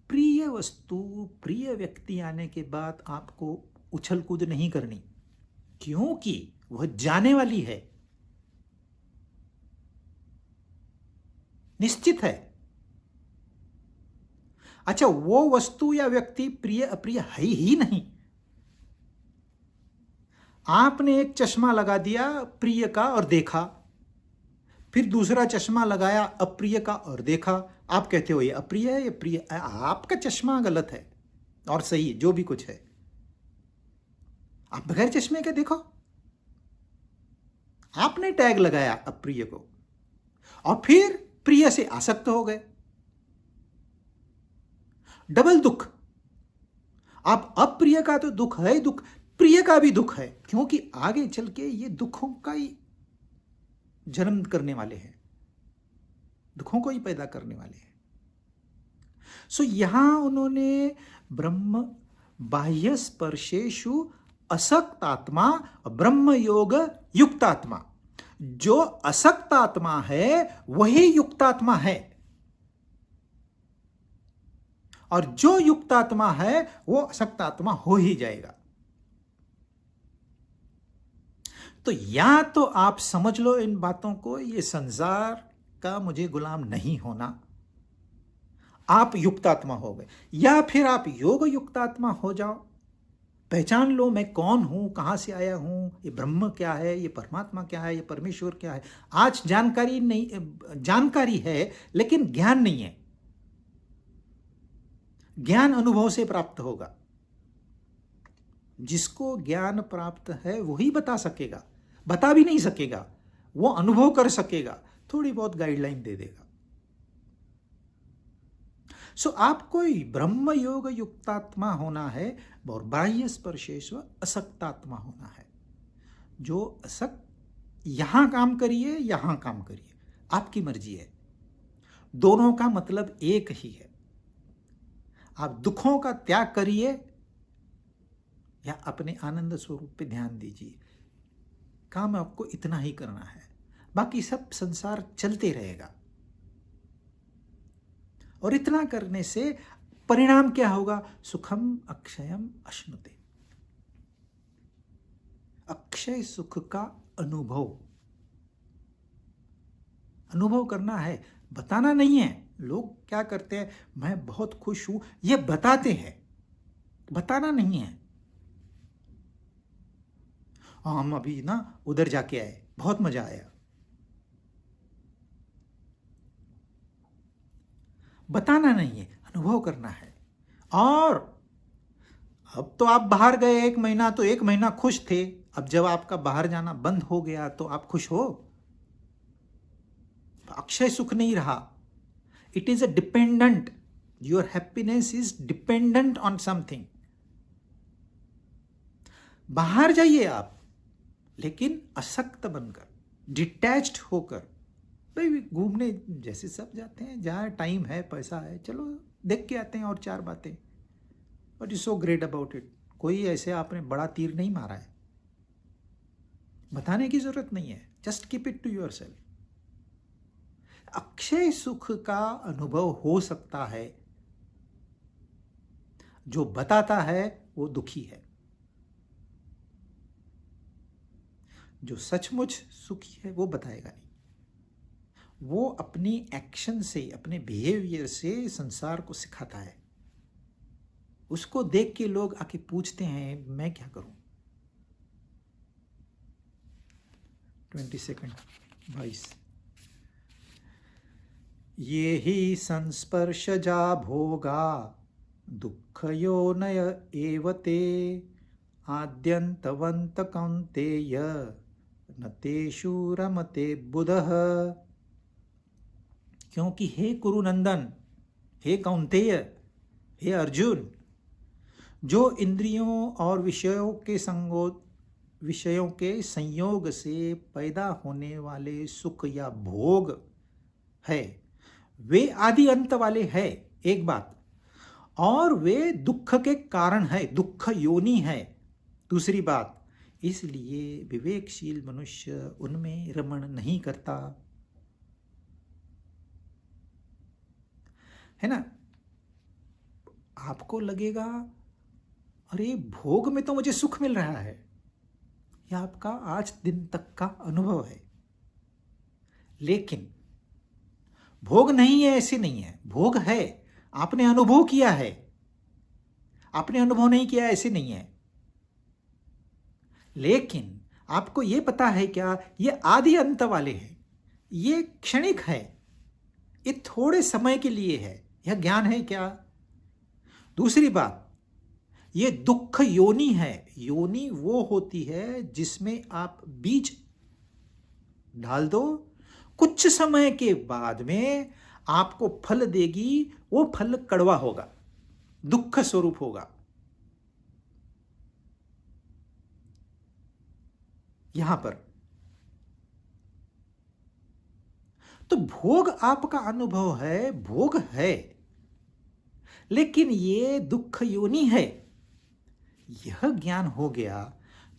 प्रिय वस्तु, प्रिय व्यक्ति आने के बाद आपको उछल कूद नहीं करनी, क्योंकि वह जाने वाली है, निश्चित है। अच्छा, वो वस्तु या व्यक्ति प्रिय अप्रिय है ही नहीं। आपने एक चश्मा लगा दिया प्रिय का और देखा, फिर दूसरा चश्मा लगाया अप्रिय का और देखा, आप कहते हो ये अप्रिय है, ये प्रिय है। आपका चश्मा गलत है और सही जो भी कुछ है। आप बगैर चश्मे के देखो, आपने टैग लगाया अप्रिय को और फिर प्रिय से आसक्त हो गए, डबल दुख। आप अप्रिय का तो दुख है दुख, प्रिय का भी दुख है, क्योंकि आगे चल के ये दुखों का ही जन्म करने वाले हैं, दुखों को ही पैदा करने वाले हैं। सो यहां उन्होंने ब्रह्म बाह्य स्पर्शेषु असक्तात्मा, ब्रह्म योग युक्तात्मा, जो असक्तात्मा है वही युक्तात्मा है, और जो युक्तात्मा है वो असक्तात्मा हो ही जाएगा। तो या तो आप समझ लो इन बातों को, ये संसार का मुझे गुलाम नहीं होना, आप युक्तात्मा हो गए, या फिर आप योग युक्तात्मा हो जाओ, पहचान लो मैं कौन हूं, कहां से आया हूं, ये ब्रह्म क्या है, ये परमात्मा क्या है, ये परमेश्वर क्या है। आज जानकारी नहीं, जानकारी है लेकिन ज्ञान नहीं है। ज्ञान अनुभव से प्राप्त होगा, जिसको ज्ञान प्राप्त है वही बता सकेगा, बता भी नहीं सकेगा, वो अनुभव कर सकेगा, थोड़ी बहुत गाइडलाइन दे देगा। सो आपको ब्रह्म योग युक्तात्मा होना है और बाह्य स्पर्शेश्व असक्तात्मा होना है। जो असक्त, यहां काम करिए यहां काम करिए, आपकी मर्जी है, दोनों का मतलब एक ही है। आप दुखों का त्याग करिए या अपने आनंद स्वरूप पे ध्यान दीजिए, काम आपको इतना ही करना है, बाकी सब संसार चलते रहेगा। और इतना करने से परिणाम क्या होगा? सुखम अक्षयम अश्नुते, अक्षय सुख का अनुभव, अनुभव करना है, बताना नहीं है। लोग क्या करते हैं, मैं बहुत खुश हूं, ये बताते हैं, बताना नहीं है। हम अभी ना उधर जाके आए, बहुत मजा आया। बताना नहीं है, अनुभव करना है। और अब तो आप बाहर गए 1 महीना, तो 1 महीना खुश थे, अब जब आपका बाहर जाना बंद हो गया तो आप खुश हो? अक्षय सुख नहीं रहा। It is a dependent, your happiness is dependent on something. बाहर जाइए आप, लेकिन असक्त बनकर, डिटैच्ड होकर। भाई घूमने जैसे सब जाते हैं, जहाँ टाइम है, पैसा है, चलो देख के आते हैं और 4 बातें। What is so great about it? कोई ऐसे आपने बड़ा तीर नहीं मारा है, बताने की जरूरत नहीं है, just keep it to yourself. अक्षय सुख का अनुभव हो सकता है, जो बताता है वो दुखी है। जो सचमुच सुखी है वो बताएगा नहीं, वो अपनी एक्शन से, अपने बिहेवियर से संसार को सिखाता है। उसको देख के लोग आके पूछते हैं मैं क्या करूं। 22 22 ये ही संस्पर्शजा भोगा दुःखयोनय एव ते आद्यन्तवन्त कौन्तेय न तेषु रमते बुधः। क्योंकि हे कुरुनंदन, हे कौन्तेय, हे अर्जुन, जो इंद्रियों और विषयों के संयोग से पैदा होने वाले सुख या भोग है, वे आदि अंत वाले हैं, एक बात, और वे दुख के कारण है, दुख योनि है, दूसरी बात। इसलिए विवेकशील मनुष्य उनमें रमण नहीं करता, है ना। आपको लगेगा अरे भोग में तो मुझे सुख मिल रहा है, यह आपका आज दिन तक का अनुभव है। लेकिन भोग नहीं है ऐसे नहीं है, भोग है, आपने अनुभव किया है। आपने अनुभव नहीं किया ऐसे नहीं है। लेकिन आपको यह पता है क्या, ये आदि अंत वाले हैं, ये क्षणिक है, ये थोड़े समय के लिए है, यह ज्ञान है क्या। दूसरी बात, ये दुख योनि है। योनि वो होती है जिसमें आप बीज डाल दो, कुछ समय के बाद में आपको फल देगी, वो फल कड़वा होगा, दुख स्वरूप होगा। यहां पर तो भोग आपका अनुभव है, भोग है, लेकिन ये दुख योनि है। यह ज्ञान हो गया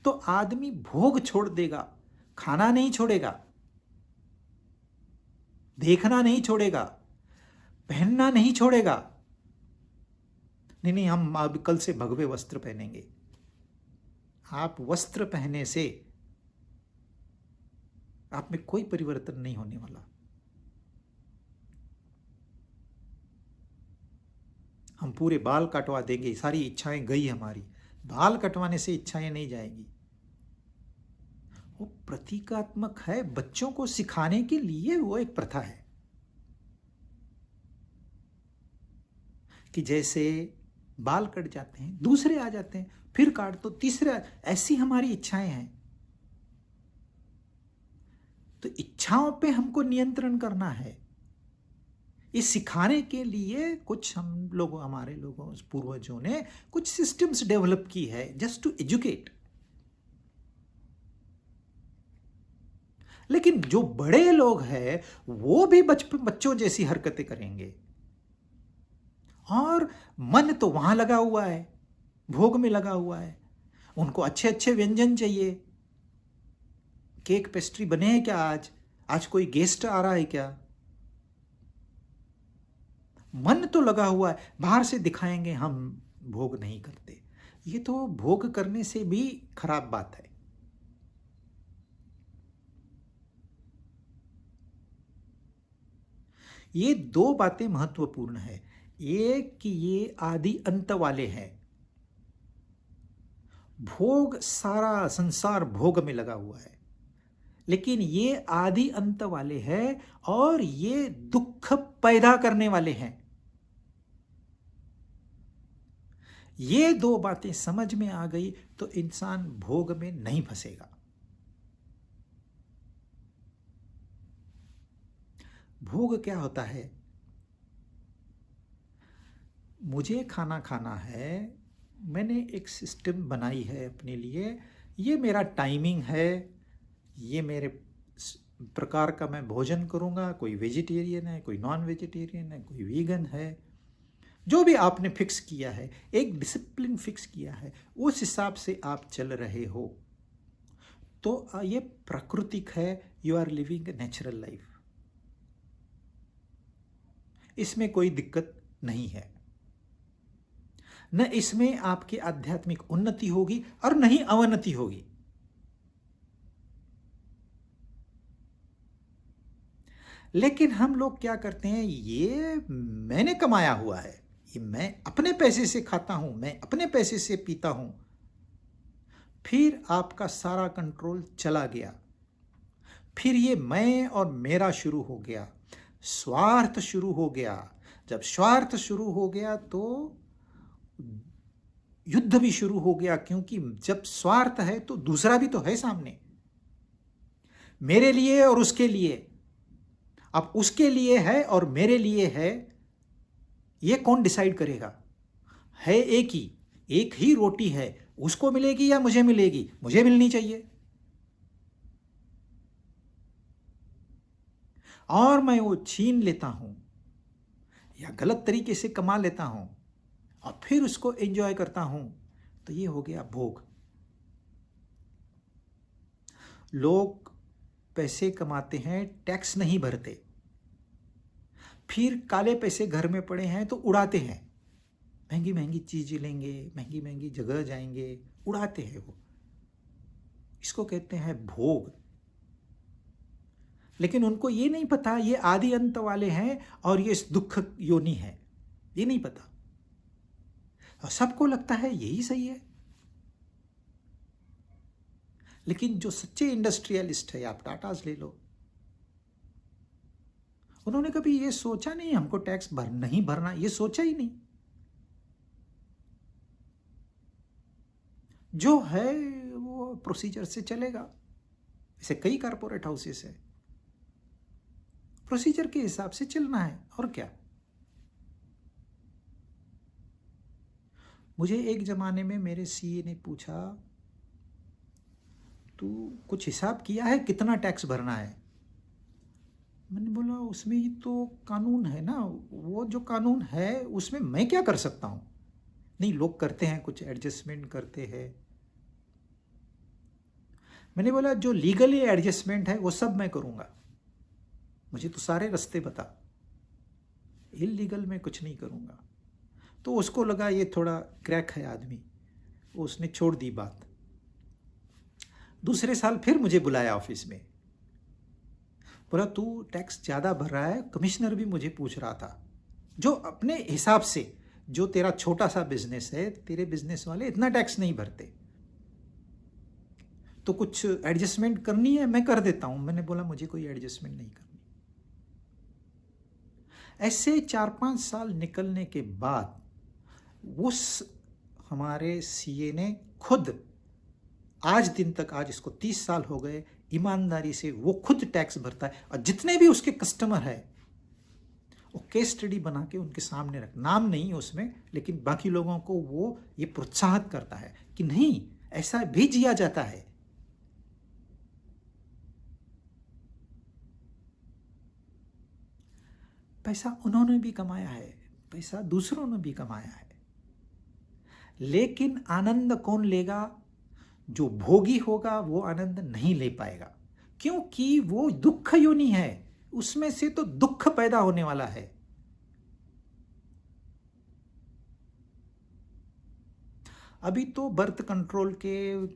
तो आदमी भोग छोड़ देगा, खाना नहीं छोड़ेगा, देखना नहीं छोड़ेगा, पहनना नहीं छोड़ेगा। नहीं नहीं, हम अब कल से भगवे वस्त्र पहनेंगे। आप वस्त्र पहने से आप में कोई परिवर्तन नहीं होने वाला। हम पूरे बाल कटवा देंगे, सारी इच्छाएं गई हमारी, बाल कटवाने से इच्छाएं नहीं जाएंगी। वो प्रतीकात्मक है, बच्चों को सिखाने के लिए वो एक प्रथा है कि जैसे बाल कट जाते हैं, दूसरे आ जाते हैं, फिर काट तो तीसरे, ऐसी हमारी इच्छाएं हैं। तो इच्छाओं पे हमको नियंत्रण करना है। इस सिखाने के लिए कुछ हम लोगों, हमारे लोगों, पूर्वजों ने कुछ सिस्टम्स डेवलप की है, जस्ट टू एजुकेट। लेकिन जो बड़े लोग हैं वो भी बच्चों जैसी हरकतें करेंगे, और मन तो वहां लगा हुआ है, भोग में लगा हुआ है। उनको अच्छे अच्छे व्यंजन चाहिए। केक पेस्ट्री बने हैं क्या आज? आज कोई गेस्ट आ रहा है क्या? मन तो लगा हुआ है, बाहर से दिखाएंगे हम भोग नहीं करते। ये तो भोग करने से भी खराब बात है। ये 2 बातें महत्वपूर्ण है। एक कि ये आदि अंत वाले हैं, भोग, सारा संसार भोग में लगा हुआ है, लेकिन ये आदि अंत वाले हैं और ये दुख पैदा करने वाले हैं। ये दो बातें समझ में आ गई तो इंसान भोग में नहीं फंसेगा। भोग क्या होता है? मुझे खाना खाना है, मैंने एक सिस्टम बनाई है अपने लिए, ये मेरा टाइमिंग है, ये मेरे प्रकार का मैं भोजन करूँगा। कोई वेजिटेरियन है, कोई नॉन वेजिटेरियन है, कोई वीगन है, जो भी आपने फिक्स किया है, एक डिसिप्लिन फिक्स किया है, उस हिसाब से आप चल रहे हो तो ये प्राकृतिक है। You are living a natural life, इसमें कोई दिक्कत नहीं है। न इसमें आपकी आध्यात्मिक उन्नति होगी और न ही अवनति होगी। लेकिन हम लोग क्या करते हैं, ये मैंने कमाया हुआ है, ये मैं अपने पैसे से खाता हूं, मैं अपने पैसे से पीता हूं। फिर आपका सारा कंट्रोल चला गया, फिर ये मैं और मेरा शुरू हो गया, स्वार्थ शुरू हो गया। जब स्वार्थ शुरू हो गया तो युद्ध भी शुरू हो गया, क्योंकि जब स्वार्थ है तो दूसरा भी तो है सामने, मेरे लिए और उसके लिए। अब उसके लिए है और मेरे लिए है, ये कौन डिसाइड करेगा? है एक ही रोटी है, उसको मिलेगी या मुझे मिलेगी? मुझे मिलनी चाहिए। और मैं वो छीन लेता हूं या गलत तरीके से कमा लेता हूं और फिर उसको एंजॉय करता हूं, तो ये हो गया भोग। लोग पैसे कमाते हैं, टैक्स नहीं भरते, फिर काले पैसे घर में पड़े हैं तो उड़ाते हैं, महंगी महंगी चीजें लेंगे, महंगी महंगी जगह जाएंगे, उड़ाते हैं वो। इसको कहते हैं भोग। लेकिन उनको ये नहीं पता ये आदि अंत वाले हैं और ये दुख योनि है, ये नहीं पता। और सबको लगता है यही सही है। लेकिन जो सच्चे इंडस्ट्रियलिस्ट है, आप टाटाज ले लो, उन्होंने कभी ये सोचा नहीं हमको टैक्स नहीं भरना, ये सोचा ही नहीं। जो है वो प्रोसीजर से चलेगा। ऐसे कई कारपोरेट हाउसेस है, प्रोसीजर के हिसाब से चलना है, और क्या। मुझे एक जमाने में मेरे सीए ने पूछा, तू कुछ हिसाब किया है कितना टैक्स भरना है? मैंने बोला उसमें ही तो कानून है ना, वो जो कानून है उसमें मैं क्या कर सकता हूं? नहीं, लोग करते हैं, कुछ एडजस्टमेंट करते हैं। मैंने बोला जो लीगली एडजस्टमेंट है वो सब मैं करूंगा, मुझे तो सारे रास्ते बता, इलीगल में कुछ नहीं करूंगा। तो उसको लगा ये थोड़ा क्रैक है आदमी, उसने छोड़ दी बात। दूसरे साल फिर मुझे बुलाया ऑफिस में, बोला तू टैक्स ज़्यादा भर रहा है। कमिश्नर भी मुझे पूछ रहा था, जो अपने हिसाब से, जो तेरा छोटा सा बिजनेस है, तेरे बिजनेस वाले इतना टैक्स नहीं भरते, तो कुछ एडजस्टमेंट करनी है मैं कर देता हूं। मैंने बोला मुझे कोई एडजस्टमेंट नहीं करनी। ऐसे 4-5 साल निकलने के बाद उस हमारे सीए ने खुद आज दिन तक, आज इसको 30 साल हो गए, ईमानदारी से वो खुद टैक्स भरता है। और जितने भी उसके कस्टमर है वो केस स्टडी बना के उनके सामने रख, नाम नहीं उसमें, लेकिन बाकी लोगों को वो ये प्रोत्साहित करता है कि नहीं, ऐसा भी जिया जाता है। पैसा उन्होंने भी कमाया है, पैसा दूसरों ने भी कमाया है, लेकिन आनंद कौन लेगा? जो भोगी होगा वो आनंद नहीं ले पाएगा, क्योंकि वो दुख योनि है, उसमें से तो दुख पैदा होने वाला है। अभी तो बर्थ कंट्रोल के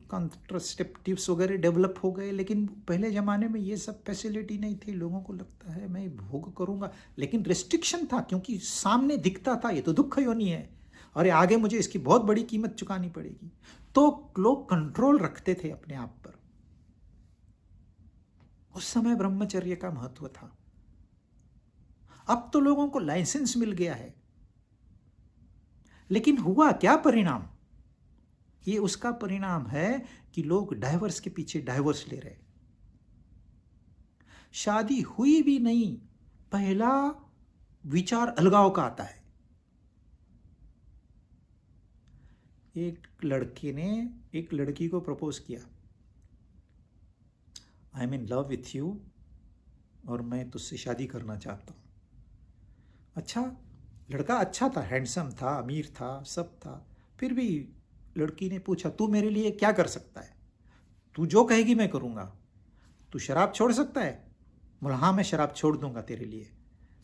कॉन्ट्रासेप्टिव्स वगैरह डेवलप हो गए, लेकिन पहले ज़माने में ये सब फैसिलिटी नहीं थी। लोगों को लगता है मैं भोग करूंगा, लेकिन रिस्ट्रिक्शन था, क्योंकि सामने दिखता था ये तो दुख योनि है और ये आगे मुझे इसकी बहुत बड़ी कीमत चुकानी पड़ेगी। तो लोग कंट्रोल रखते थे अपने आप पर। उस समय ब्रह्मचर्य का महत्व था। अब तो लोगों को लाइसेंस मिल गया है, लेकिन हुआ क्या परिणाम? ये उसका परिणाम है कि लोग डाइवर्स के पीछे डाइवर्स ले रहे, शादी हुई भी नहीं, पहला विचार अलगाव का आता है। एक लड़के ने एक लड़की को प्रपोज किया, I am in love with you और मैं तुझसे शादी करना चाहता हूँ। अच्छा, लड़का अच्छा था, हैंडसम था, अमीर था, सब था। फिर भी लड़की ने पूछा, तू मेरे लिए क्या कर सकता है? तू जो कहेगी मैं करूँगा। तू शराब छोड़ सकता है? बोला, हाँ मैं शराब छोड़ दूंगा तेरे लिए,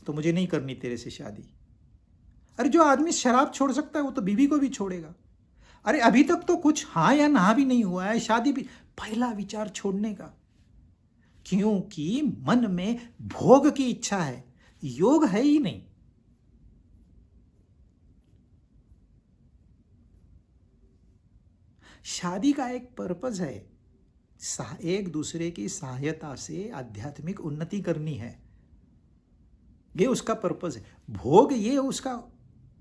तो मुझे नहीं करनी तेरे से शादी। अरे जो आदमी शराब छोड़ सकता है वो तो बीवी को भी छोड़ेगा। अरे अभी तक तो कुछ हाँ या ना भी नहीं हुआ है, शादी भी। पहला विचार छोड़ने का, क्योंकि मन में भोग की इच्छा है, योग है ही नहीं। शादी का एक पर्पज है, एक दूसरे की सहायता से आध्यात्मिक उन्नति करनी है, ये उसका पर्पज है। भोग ये उसका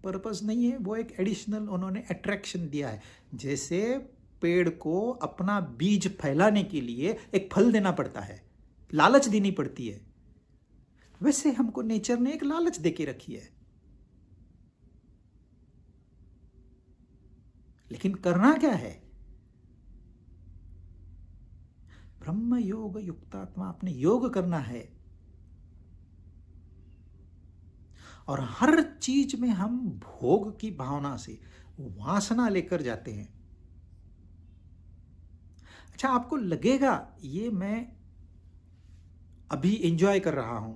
पर्पज नहीं है, वो एक एडिशनल उन्होंने अट्रैक्शन दिया है। जैसे पेड़ को अपना बीज फैलाने के लिए एक फल देना पड़ता है, लालच देनी पड़ती है, वैसे हमको नेचर ने एक लालच देके रखी है। लेकिन करना क्या है? ब्रह्म योग युक्तात्मा, अपने योग करना है। और हर चीज में हम भोग की भावना से वासना लेकर जाते हैं। अच्छा, आपको लगेगा ये मैं अभी एंजॉय कर रहा हूं।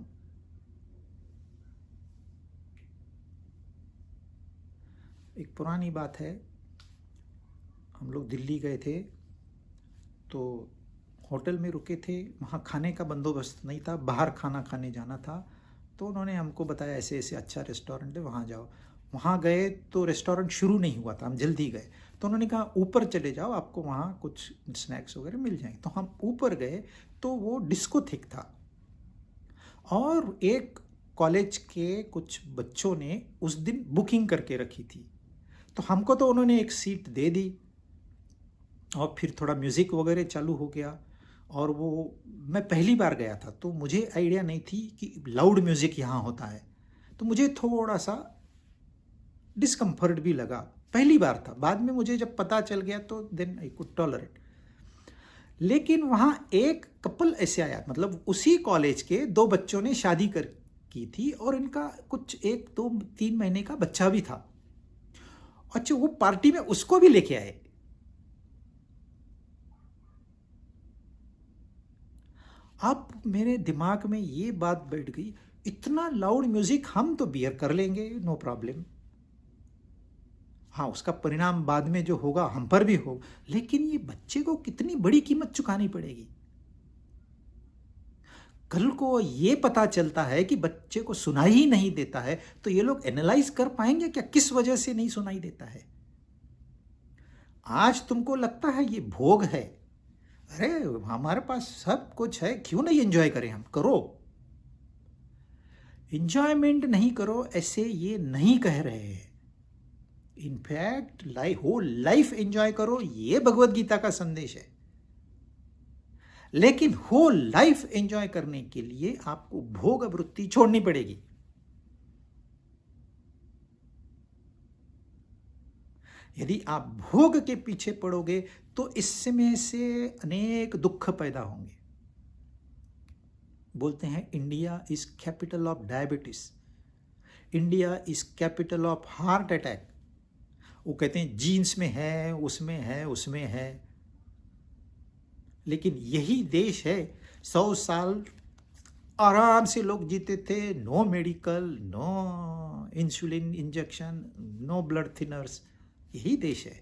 एक पुरानी बात है, हम लोग दिल्ली गए थे तो होटल में रुके थे, वहाँ खाने का बंदोबस्त नहीं था, बाहर खाना खाने जाना था। तो उन्होंने हमको बताया ऐसे ऐसे अच्छा रेस्टोरेंट है, वहाँ जाओ। वहाँ गए तो रेस्टोरेंट शुरू नहीं हुआ था, हम जल्दी गए। तो उन्होंने कहा ऊपर चले जाओ, आपको वहाँ कुछ स्नैक्स वगैरह मिल जाएंगे। तो हम ऊपर गए तो वो डिस्कोथेक था, और एक कॉलेज के कुछ बच्चों ने उस दिन बुकिंग करके रखी थी। तो हमको तो उन्होंने एक सीट दे दी, और फिर थोड़ा म्यूज़िक वगैरह चालू हो गया। और वो मैं पहली बार गया था तो मुझे आइडिया नहीं थी कि लाउड म्यूज़िक यहाँ होता है, तो मुझे थोड़ा सा डिस्कम्फर्ट भी लगा, पहली बार था। बाद में मुझे जब पता चल गया तो देन आई कुड टॉलरेट। लेकिन वहाँ एक कपल ऐसे आया, मतलब उसी कॉलेज के दो बच्चों ने शादी की थी, और इनका कुछ 1-2-3 महीने का बच्चा भी था। अच्छा, वो पार्टी में उसको भी लेके आए। अब मेरे दिमाग में ये बात बैठ गई, इतना लाउड म्यूजिक हम तो बियर कर लेंगे, नो प्रॉब्लम। हाँ, उसका परिणाम बाद में जो होगा हम पर भी होगा, लेकिन ये बच्चे को कितनी बड़ी कीमत चुकानी पड़ेगी। कल को ये पता चलता है कि बच्चे को सुनाई ही नहीं देता है, तो ये लोग एनालाइज कर पाएंगे क्या किस वजह से नहीं सुनाई देता है। आज तुमको लगता है ये भोग है, अरे हमारे पास सब कुछ है, क्यों नहीं एंजॉय करें हम? करो, एंजॉयमेंट नहीं करो ऐसे ये नहीं कह रहे हैं। इनफैक्ट होल लाइफ एंजॉय करो, ये भगवत गीता का संदेश है। लेकिन होल लाइफ एंजॉय करने के लिए आपको भोग वृत्ति छोड़नी पड़ेगी। यदि आप भोग के पीछे पड़ोगे तो इसमें से अनेक दुख पैदा होंगे। बोलते हैं India is capital of diabetes, India is capital of heart attack. वो कहते हैं जीन्स में है, उसमें है, उसमें है। लेकिन यही देश है 100 साल आराम से लोग जीते थे, no medical, no insulin injection, no blood thinners. यही देश है।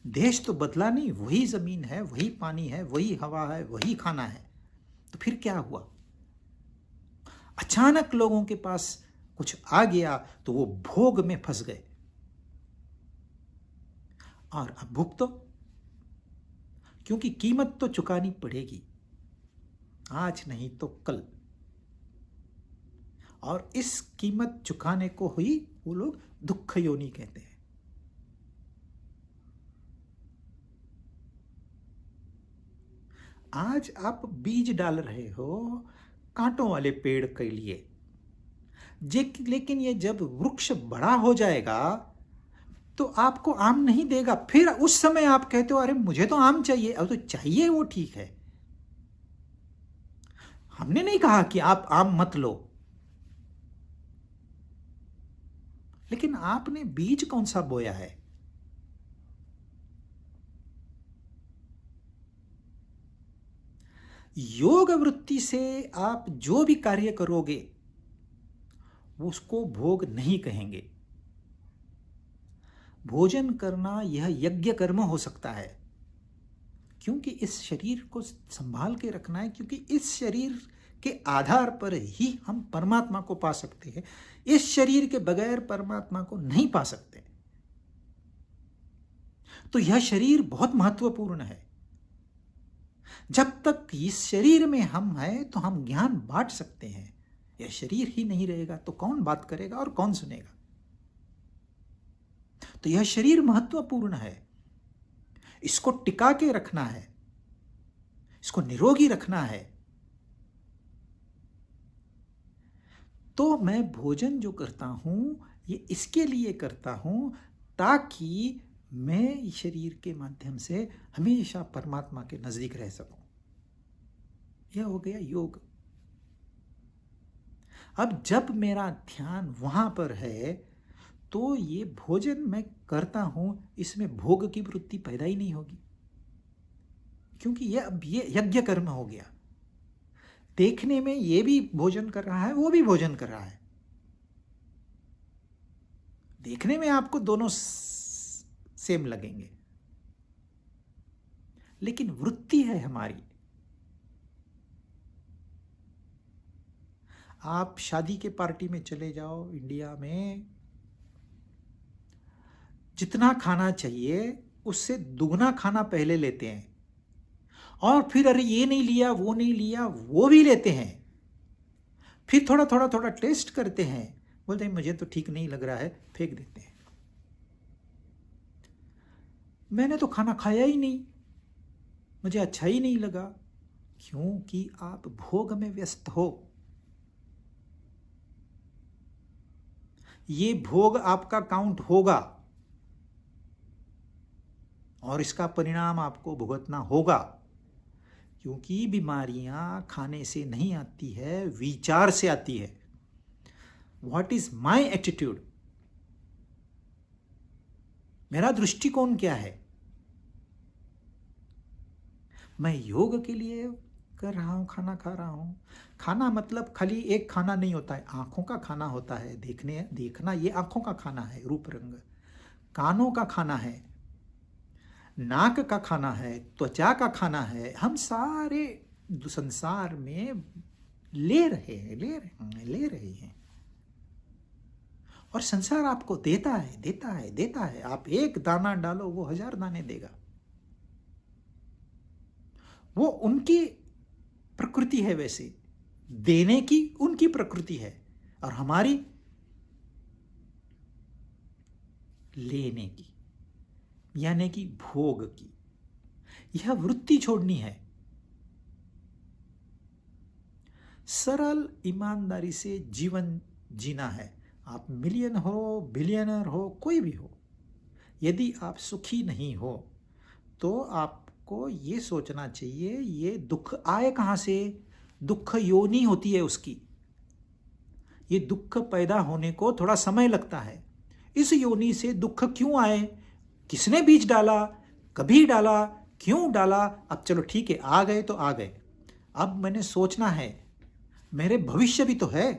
देश तो बदला नहीं, वही जमीन है, वही पानी है, वही हवा है, वही खाना है। तो फिर क्या हुआ? अचानक लोगों के पास कुछ आ गया तो वो भोग में फंस गए, और अब भुगतो, क्योंकि कीमत तो चुकानी पड़ेगी, आज नहीं तो कल। और इस कीमत चुकाने को ही वो लोग दुख योनि कहते हैं। आज आप बीज डाल रहे हो कांटों वाले पेड़ के लिए, लेकिन ये जब वृक्ष बड़ा हो जाएगा तो आपको आम नहीं देगा। फिर उस समय आप कहते हो अरे मुझे तो आम चाहिए। अब तो चाहिए वो ठीक है, हमने नहीं कहा कि आप आम मत लो, लेकिन आपने बीज कौन सा बोया है? योग वृत्ति से आप जो भी कार्य करोगे उसको भोग नहीं कहेंगे। भोजन करना यह यज्ञ कर्म हो सकता है, क्योंकि इस शरीर को संभाल के रखना है, क्योंकि इस शरीर के आधार पर ही हम परमात्मा को पा सकते हैं। इस शरीर के बगैर परमात्मा को नहीं पा सकते। तो यह शरीर बहुत महत्वपूर्ण है। जब तक इस शरीर में हम हैं तो हम ज्ञान बांट सकते हैं। यह शरीर ही नहीं रहेगा तो कौन बात करेगा और कौन सुनेगा? तो यह शरीर महत्वपूर्ण है, इसको टिका के रखना है, इसको निरोगी रखना है। तो मैं भोजन जो करता हूं ये इसके लिए करता हूं ताकि मैं शरीर के माध्यम से हमेशा परमात्मा के नजदीक रह सकूं। यह हो गया योग। अब जब मेरा ध्यान वहां पर है तो ये भोजन मैं करता हूं, इसमें भोग की वृत्ति पैदा ही नहीं होगी, क्योंकि ये यज्ञ कर्म हो गया। देखने में ये भी भोजन कर रहा है, वो भी भोजन कर रहा है। देखने में आपको दोनों सेम लगेंगे, लेकिन वृत्ति है हमारी। आप शादी के पार्टी में चले जाओ इंडिया में, जितना खाना चाहिए उससे दुगना खाना पहले लेते हैं, और फिर अरे ये नहीं लिया वो नहीं लिया वो भी लेते हैं। फिर थोड़ा थोड़ा थोड़ा टेस्ट करते हैं, बोलते हैं मुझे तो ठीक नहीं लग रहा है, फेंक देते हैं। मैंने तो खाना खाया ही नहीं, मुझे अच्छा ही नहीं लगा, क्योंकि आप भोग में व्यस्त हो। ये भोग आपका काउंट होगा और इसका परिणाम आपको भुगतना होगा, क्योंकि बीमारियां खाने से नहीं आती है, विचार से आती है। What is my attitude? मेरा दृष्टिकोण क्या है? मैं योग के लिए कर रहा हूं, खाना खा रहा हूं। खाना मतलब खाली एक खाना नहीं होता है, आंखों का खाना होता है। देखना ये आंखों का खाना है, रूप रंग। कानों का खाना है, नाक का खाना है, त्वचा का खाना है। हम सारे संसार में ले रहे हैं और संसार आपको देता है। आप एक दाना डालो वो 1000 दाने देगा। वो उनकी प्रकृति है, वैसे देने की उनकी प्रकृति है, और हमारी लेने की, यानी कि भोग की। यह वृत्ति छोड़नी है। सरल ईमानदारी से जीवन जीना है। आप मिलियन हो, बिलियनर हो, कोई भी हो, यदि आप सुखी नहीं हो तो आपको ये सोचना चाहिए ये दुख आए कहां से? दुख योनि होती है उसकी। ये दुख पैदा होने को थोड़ा समय लगता है। इस योनि से दुख क्यों आए? किसने बीज डाला? कभी डाला? क्यों डाला? अब चलो ठीक है, आ गए तो आ गए। अब मैंने सोचना है, मेरे भविष्य भी तो है।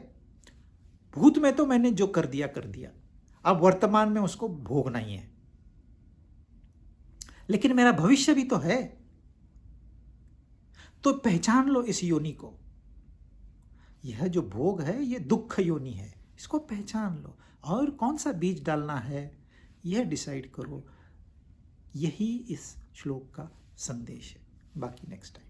भूत में तो मैंने जो कर दिया, अब वर्तमान में उसको भोगना ही है। लेकिन मेरा भविष्य भी तो है, तो पहचान लो इस योनि को। यह जो भोग है ये दुख योनि है, इसको पहचान लो और कौन सा बीज डालना है यह डिसाइड करो। यही इस श्लोक का संदेश है। बाकी नेक्स्ट टाइम।